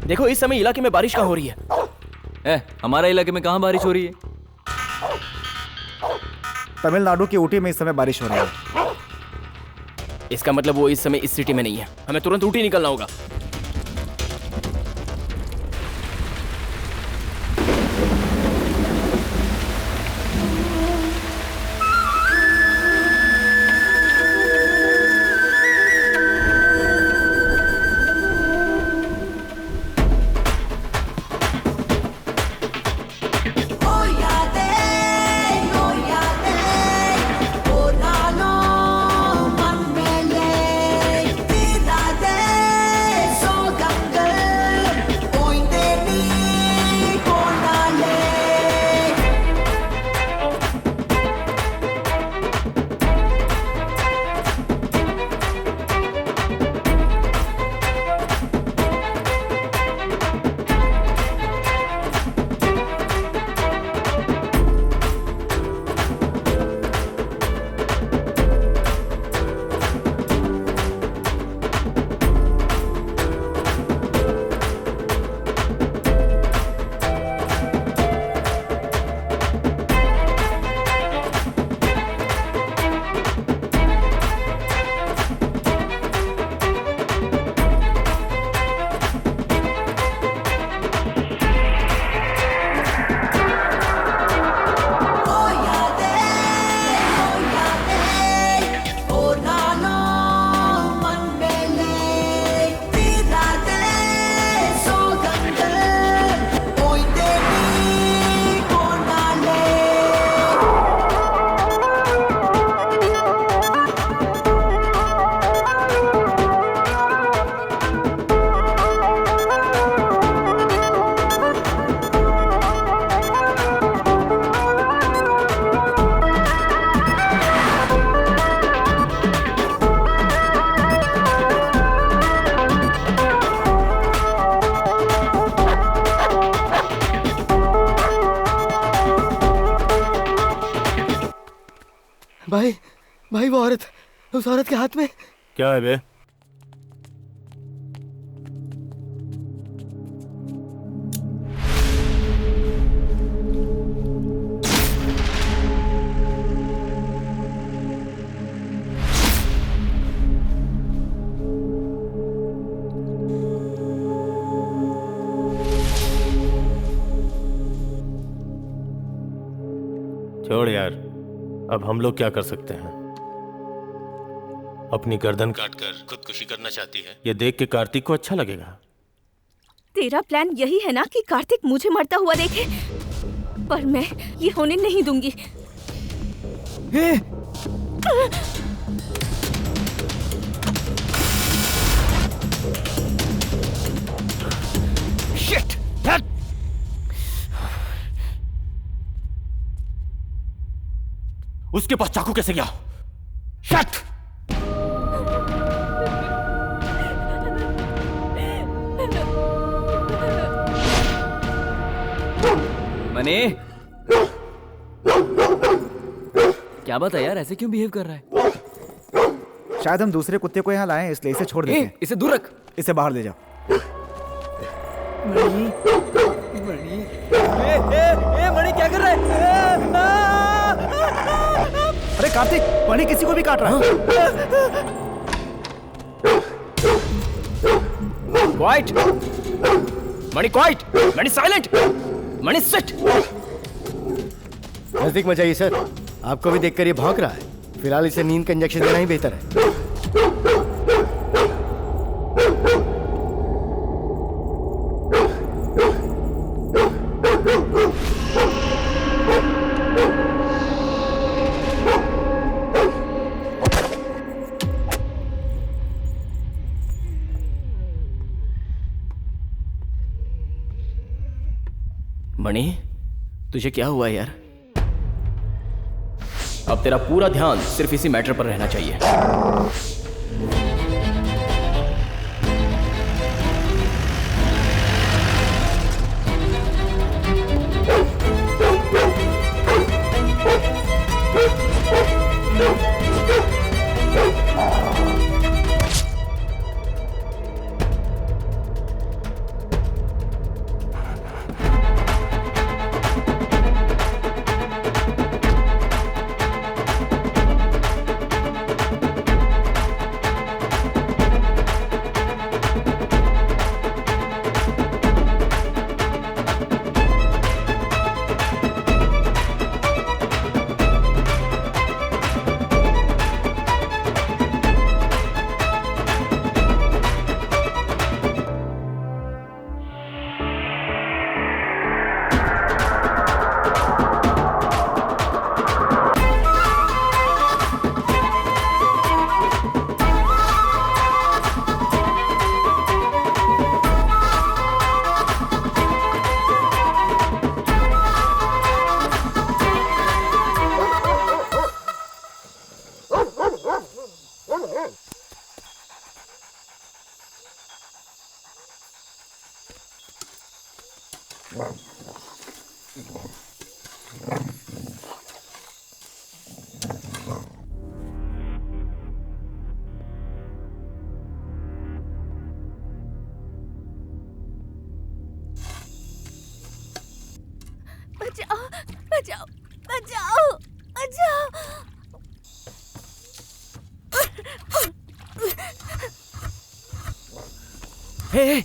देखो इस समय इलाके में बारिश कहाँ हो रही है? हमारा इलाके में कहाँ बारिश हो रही है? तमिलनाडु की ऊटी में इस समय बारिश हो रही है। इसका मतलब वो इस समय इस सिटी में नहीं है। हमें तुरंत ऊटी निकलना होगा। भाई भाई वो औरत, उस औरत के हाथ में। क्या है बे? छोड़ यार, अब हम लोग क्या कर सकते हैं? अपनी गर्दन काटकर खुदकुशी करना चाहती है। ये देख के कार्तिक को अच्छा लगेगा। तेरा प्लान यही है ना कि कार्तिक मुझे मरता हुआ देखे? पर मैं ये होने नहीं दूंगी। शिट! उसके पास चाकू कैसे गया? शट! मनी, क्या बात है यार, ऐसे क्यों बिहेव कर रहा है? शायद हम दूसरे कुत्ते को यहाँ लाए हैं, इसलिए इसे छोड़ देते हैं। इसे दूर रख। इसे बाहर ले जाओ। मणि क्या कर रहा है? अरे कार्तिक, मणि किसी को भी काट रहा है। क्वाइट! मणि क्वाइट! मणि साइलेंट! मणि सिट! नजदीक मत जाइए सर, आपको भी देखकर ये भौंक रहा है। फिलहाल इसे नींद का इंजेक्शन देना ही बेहतर है। मणि, तुझे क्या हुआ यार? अब तेरा पूरा ध्यान सिर्फ इसी मैटर पर रहना चाहिए। बचाओ, बचाओ, बचाओ, बचाओ। हे,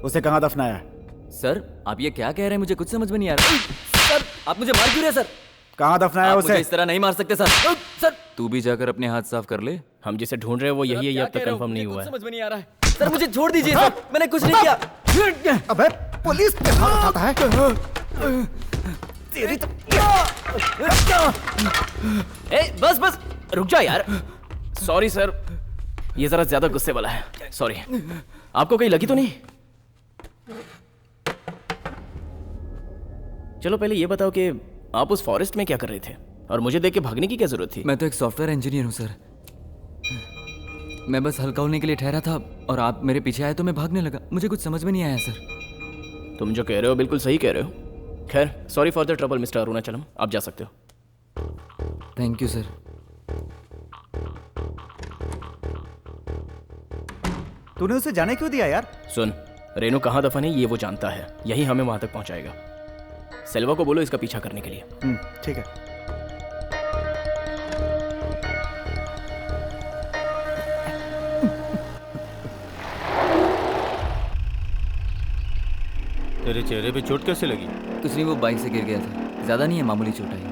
उसे कहाँ दफनाया है? सर आप ये क्या कह रहे हैं, मुझे कुछ समझ में नहीं आ रहा। सर आप मुझे मार क्यों रहे सर? कहाँ दफनाया आप उसे? मुझे इस तरह नहीं मार सकते सर। सर तू भी जाकर अपने हाथ साफ कर ले। हम जिसे ढूंढ रहे हैं वो यही है, ये अब तक कंफर्म नहीं हुआ है। समझ में नहीं आ रहा है सर, मुझे छोड़ दीजिए सर, मैंने कुछ नहीं किया। अबे पुलिस के हाथ उठाता है। तेरी बस बस रुक जा यार। सॉरी सर, ये जरा ज्यादा गुस्से वाला है, सॉरी। आपको कहीं लगी तो नहीं? चलो पहले ये बताओ कि आप उस फॉरेस्ट में क्या कर रहे थे और मुझे देख के भागने की क्या जरूरत थी? मैं तो एक सॉफ्टवेयर इंजीनियर हूँ सर, मैं बस हल्का होने के लिए ठहरा था और आप मेरे पीछे आए तो मैं भागने लगा। मुझे कुछ समझ में नहीं आया सर। तुम जो कह रहे हो बिल्कुल सही कह रहे हो। खैर sorry for the trouble mister Arunachalam, आप जा सकते हो। Thank you sir. तूने उसे जाने क्यों दिया यार? सुन, रेनू कहाँ दफन है ये वो जानता है, यही हमें वहां तक पहुंचाएगा। सेल्वा को बोलो इसका पीछा करने के लिए। ठीक है। तेरे चेहरे पे चोट कैसे लगी? कुछ नहीं, वो बाइक से गिर गया था, ज्यादा नहीं है, मामूली चोट आई।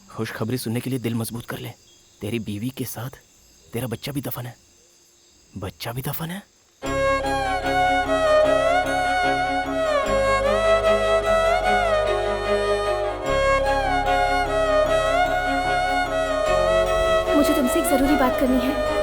खुशखबरी सुनने के लिए दिल मजबूत कर ले। तेरी बीवी के साथ तेरा बच्चा भी दफन है। बच्चा भी दफन है? मुझे तुमसे एक जरूरी बात करनी है।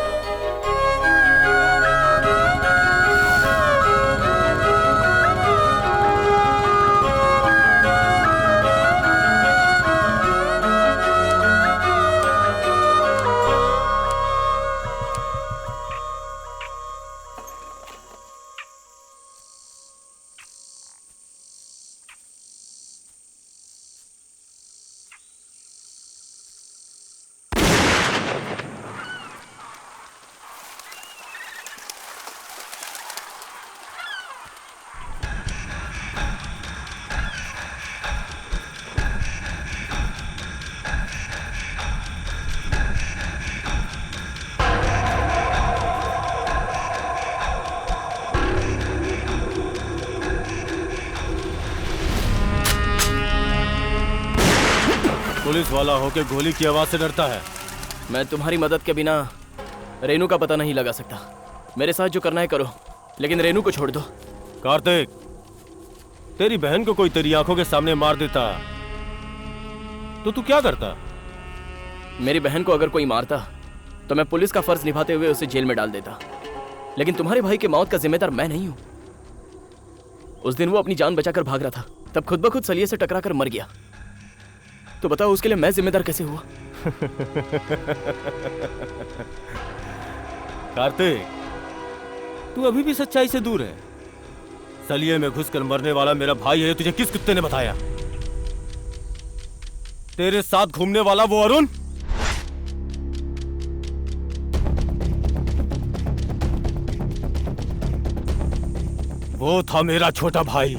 पुलिस वाला होके गोली की आवाज से डरता है। मैं तुम्हारी मदद के बिना रेनू का पता नहीं लगा सकता। मेरे साथ जो करना है करो, लेकिन रेनू को छोड़ दो। कार्तिक, तेरी बहन को कोई तेरी आंखों के सामने मार देता तो तू क्या करता? मेरी बहन को अगर कोई मारता तो मैं पुलिस का फर्ज निभाते हुए उसे जेल में डाल देता, लेकिन तुम्हारे भाई की मौत का जिम्मेदार मैं नहीं हूं। उस दिन वो अपनी जान बचाकर भाग रहा था, तब खुद ब खुद सलिए से टकराकर मर गया। तो बताओ उसके लिए मैं जिम्मेदार कैसे हुआ? कार्तिक, तू अभी भी सच्चाई से दूर है। सलिए में घुसकर मरने वाला मेरा भाई है, तुझे किस कुत्ते ने बताया? तेरे साथ घूमने वाला वो अरुण? वो था मेरा छोटा भाई।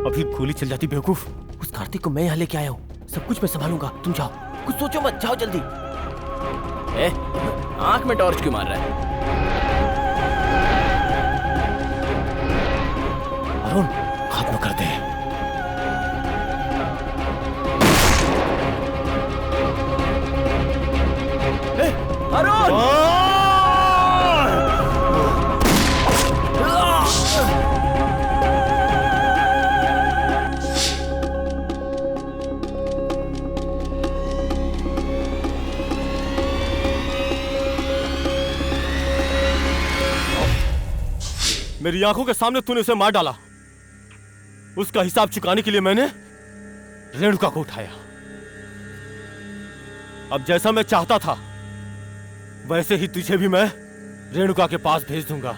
अभी गोली चल जाती बेवकूफ। उस कार्तिक को मैं यहाँ लेके आया हूँ, सब कुछ मैं संभालूंगा, तुम जाओ, कुछ सोचो मत, जाओ जल्दी। आंख में टॉर्च क्यों मार रहा है? अरुण, खत्म कर दे। अरुण! मेरी आंखों के सामने तूने उसे मार डाला। उसका हिसाब चुकाने के लिए मैंने रेणुका को उठाया। अब जैसा मैं चाहता था वैसे ही तुझे भी मैं रेणुका के पास भेज दूंगा।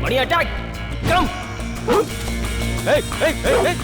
Money attack! Come! Hey, hey, hey, hey!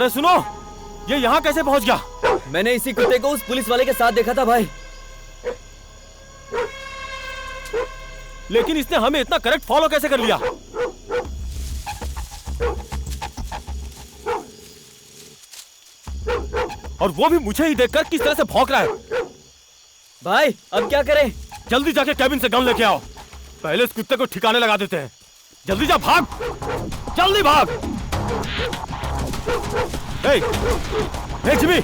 अरे सुनो, ये यहाँ कैसे पहुंच गया? मैंने इसी कुत्ते को उस पुलिस वाले के साथ देखा था भाई। लेकिन इसने हमें इतना करेक्ट फॉलो कैसे कर लिया? और वो भी मुझे ही देखकर किस तरह से भौंक रहा है। भाई अब क्या करें? जल्दी जाके कैबिन से गन लेके आओ। पहले इस कुत्ते को ठिकाने लगा देते हैं। जल्दी जा, भाग, जल्दी भाग। हे जिमी,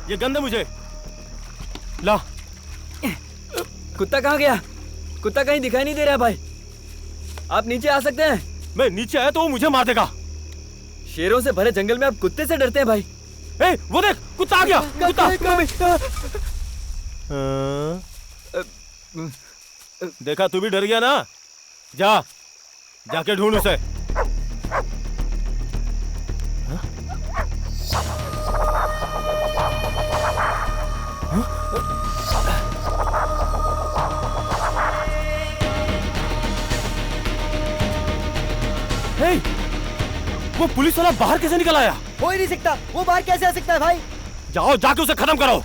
ये गंदा मुझे ला। कुत्ता कहाँ गया? कुत्ता कहीं दिखाई नहीं दे रहा भाई। आप नीचे आ सकते हैं? मैं नीचे आया तो वो मुझे मार देगा। शेरों से भरे जंगल में आप कुत्ते से डरते हैं भाई? वो देख, कुत्ता आ गया। कुत्ता देखा, तू भी डर गया ना? जाके ढूंढ उसे। वो पुलिस वाला बाहर कैसे निकल आया? हो ही नहीं सकता। वो बाहर कैसे आ सकता है भाई? जाओ, जाके उसे खत्म करो।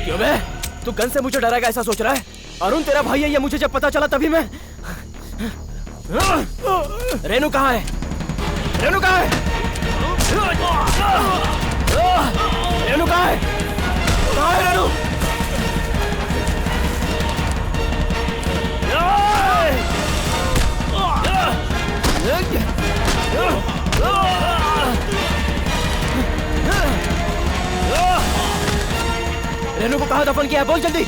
क्यों बे? तू गन से मुझे डराएगा ऐसा सोच रहा है? अरुण तेरा भाई है ये मुझे जब पता चला तभी मैं। रेनू कहाँ है? रेनू कहाँ है? रेनू कहाँ है? कहाँ है रेनू? रेनू को कहाँ दफन किया है? बोल जल्दी।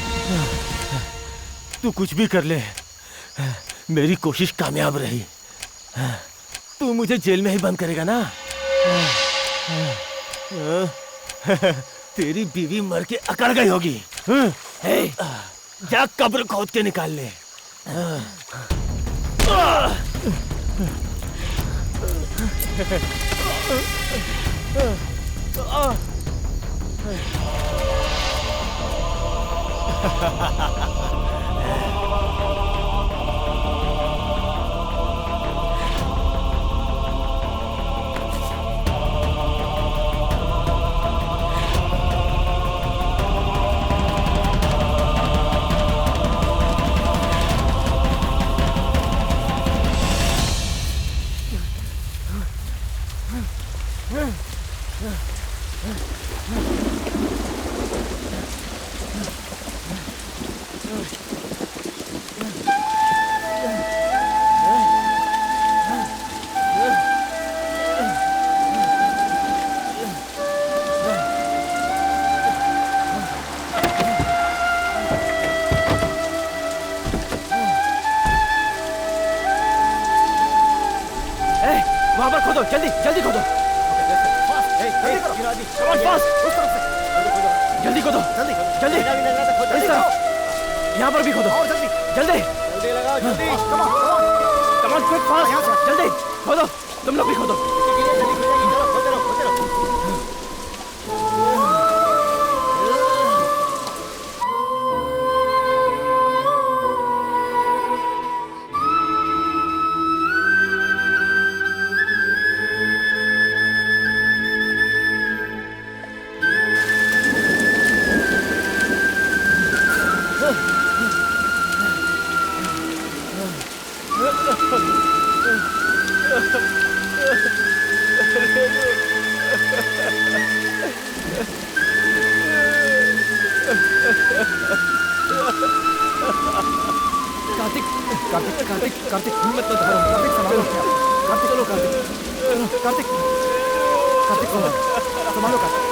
तू कुछ भी कर ले, मेरी कोशिश कामयाब रही। तू मुझे जेल में ही बंद करेगा ना? तेरी बीवी मर के अकड़ गई होगी। जा कब्र खोद के निकाल ले। वहां पर खोदो, जल्दी जल्दी खोदो। जल्दी खोदो, जल्दी जल्दी। इस तरफ, यहाँ पर भी खोदो, जल्दी जल्दी लगाओ, जल्दी। कम ऑन क्विक फास्ट, जल्दी खोदो, तुम लोग भी खोदो। कार्तिक कार्तिक कार्तिक कार्तिक हिम्मत मत हारो। कार्तिक संभालो, कार्तिक चलो, कार्तिक कार्तिक कार्तिक संभालो कार्तिक।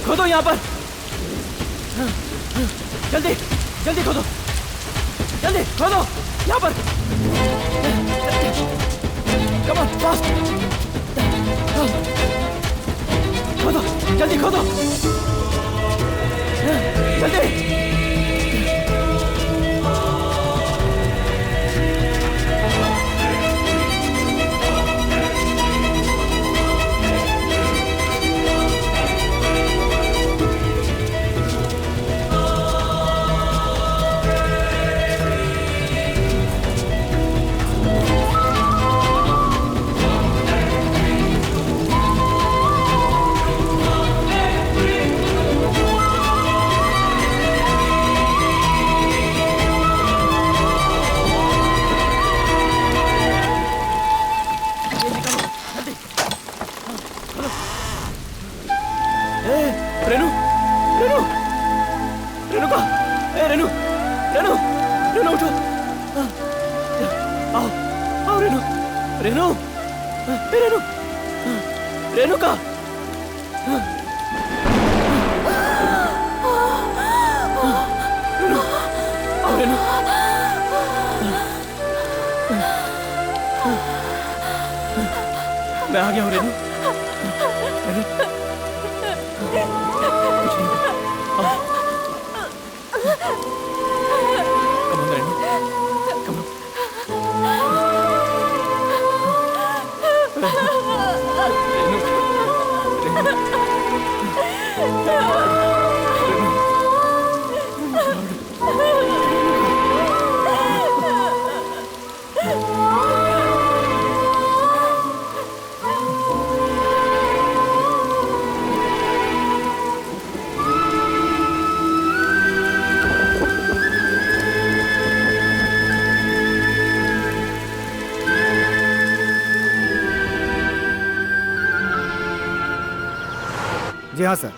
खोदो यहाँ पर, जल्दी जल्दी खोदो, जल्दी खोदो यहाँ पर, कम ऑन फास्ट, खोदो जल्दी खोदो, जल्दी। रेनू, रेनू, रेनू का, रेनू, रेनू, रेनू उठो, आओ, आओ रेनू, रेनू, रेनू, रेनू का, रेनू, आओ रेनू, मैं आ गया हूँ रेनू, रेनू। जी हाँ सर,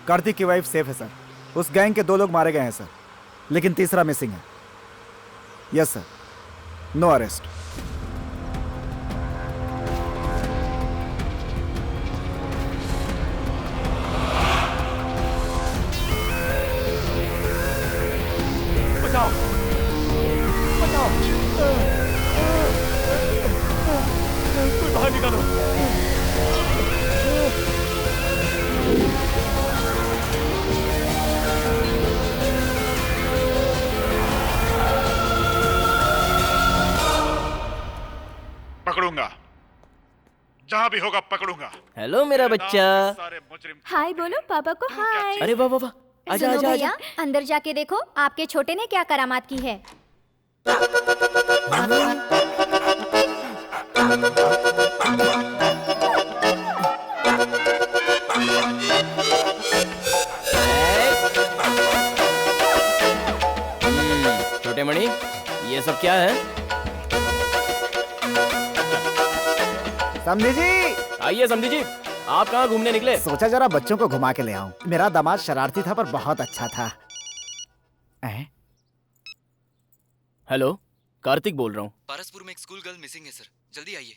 कार्तिक की वाइफ सेफ है सर। उस गैंग के 2 लोग मारे गए हैं सर, लेकिन तीसरा मिसिंग है। Yes sir, no arrest. बचाओ, बचाओ, कोई बाहर निकालो। पकड़ूंगा, जहां भी होगा पकड़ूंगा। हेलो मेरा बच्चा। हाय बोलो पापा को हाय। अरे वाह वाह वाह, आजा सुनो आजा भैया, आजा। अंदर जाके देखो आपके छोटे ने क्या करामात की है। छोटे मणि, ये सब क्या है? समझी जी, आइए समझी जी, आप कहाँ घूमने निकले? सोचा जरा बच्चों को घुमा के ले आऊं। मेरा दामाद शरारती था पर बहुत अच्छा था। हेलो, कार्तिक बोल रहा हूँ। पारसपुर में एक स्कूल गर्ल मिसिंग है सर, जल्दी आइए।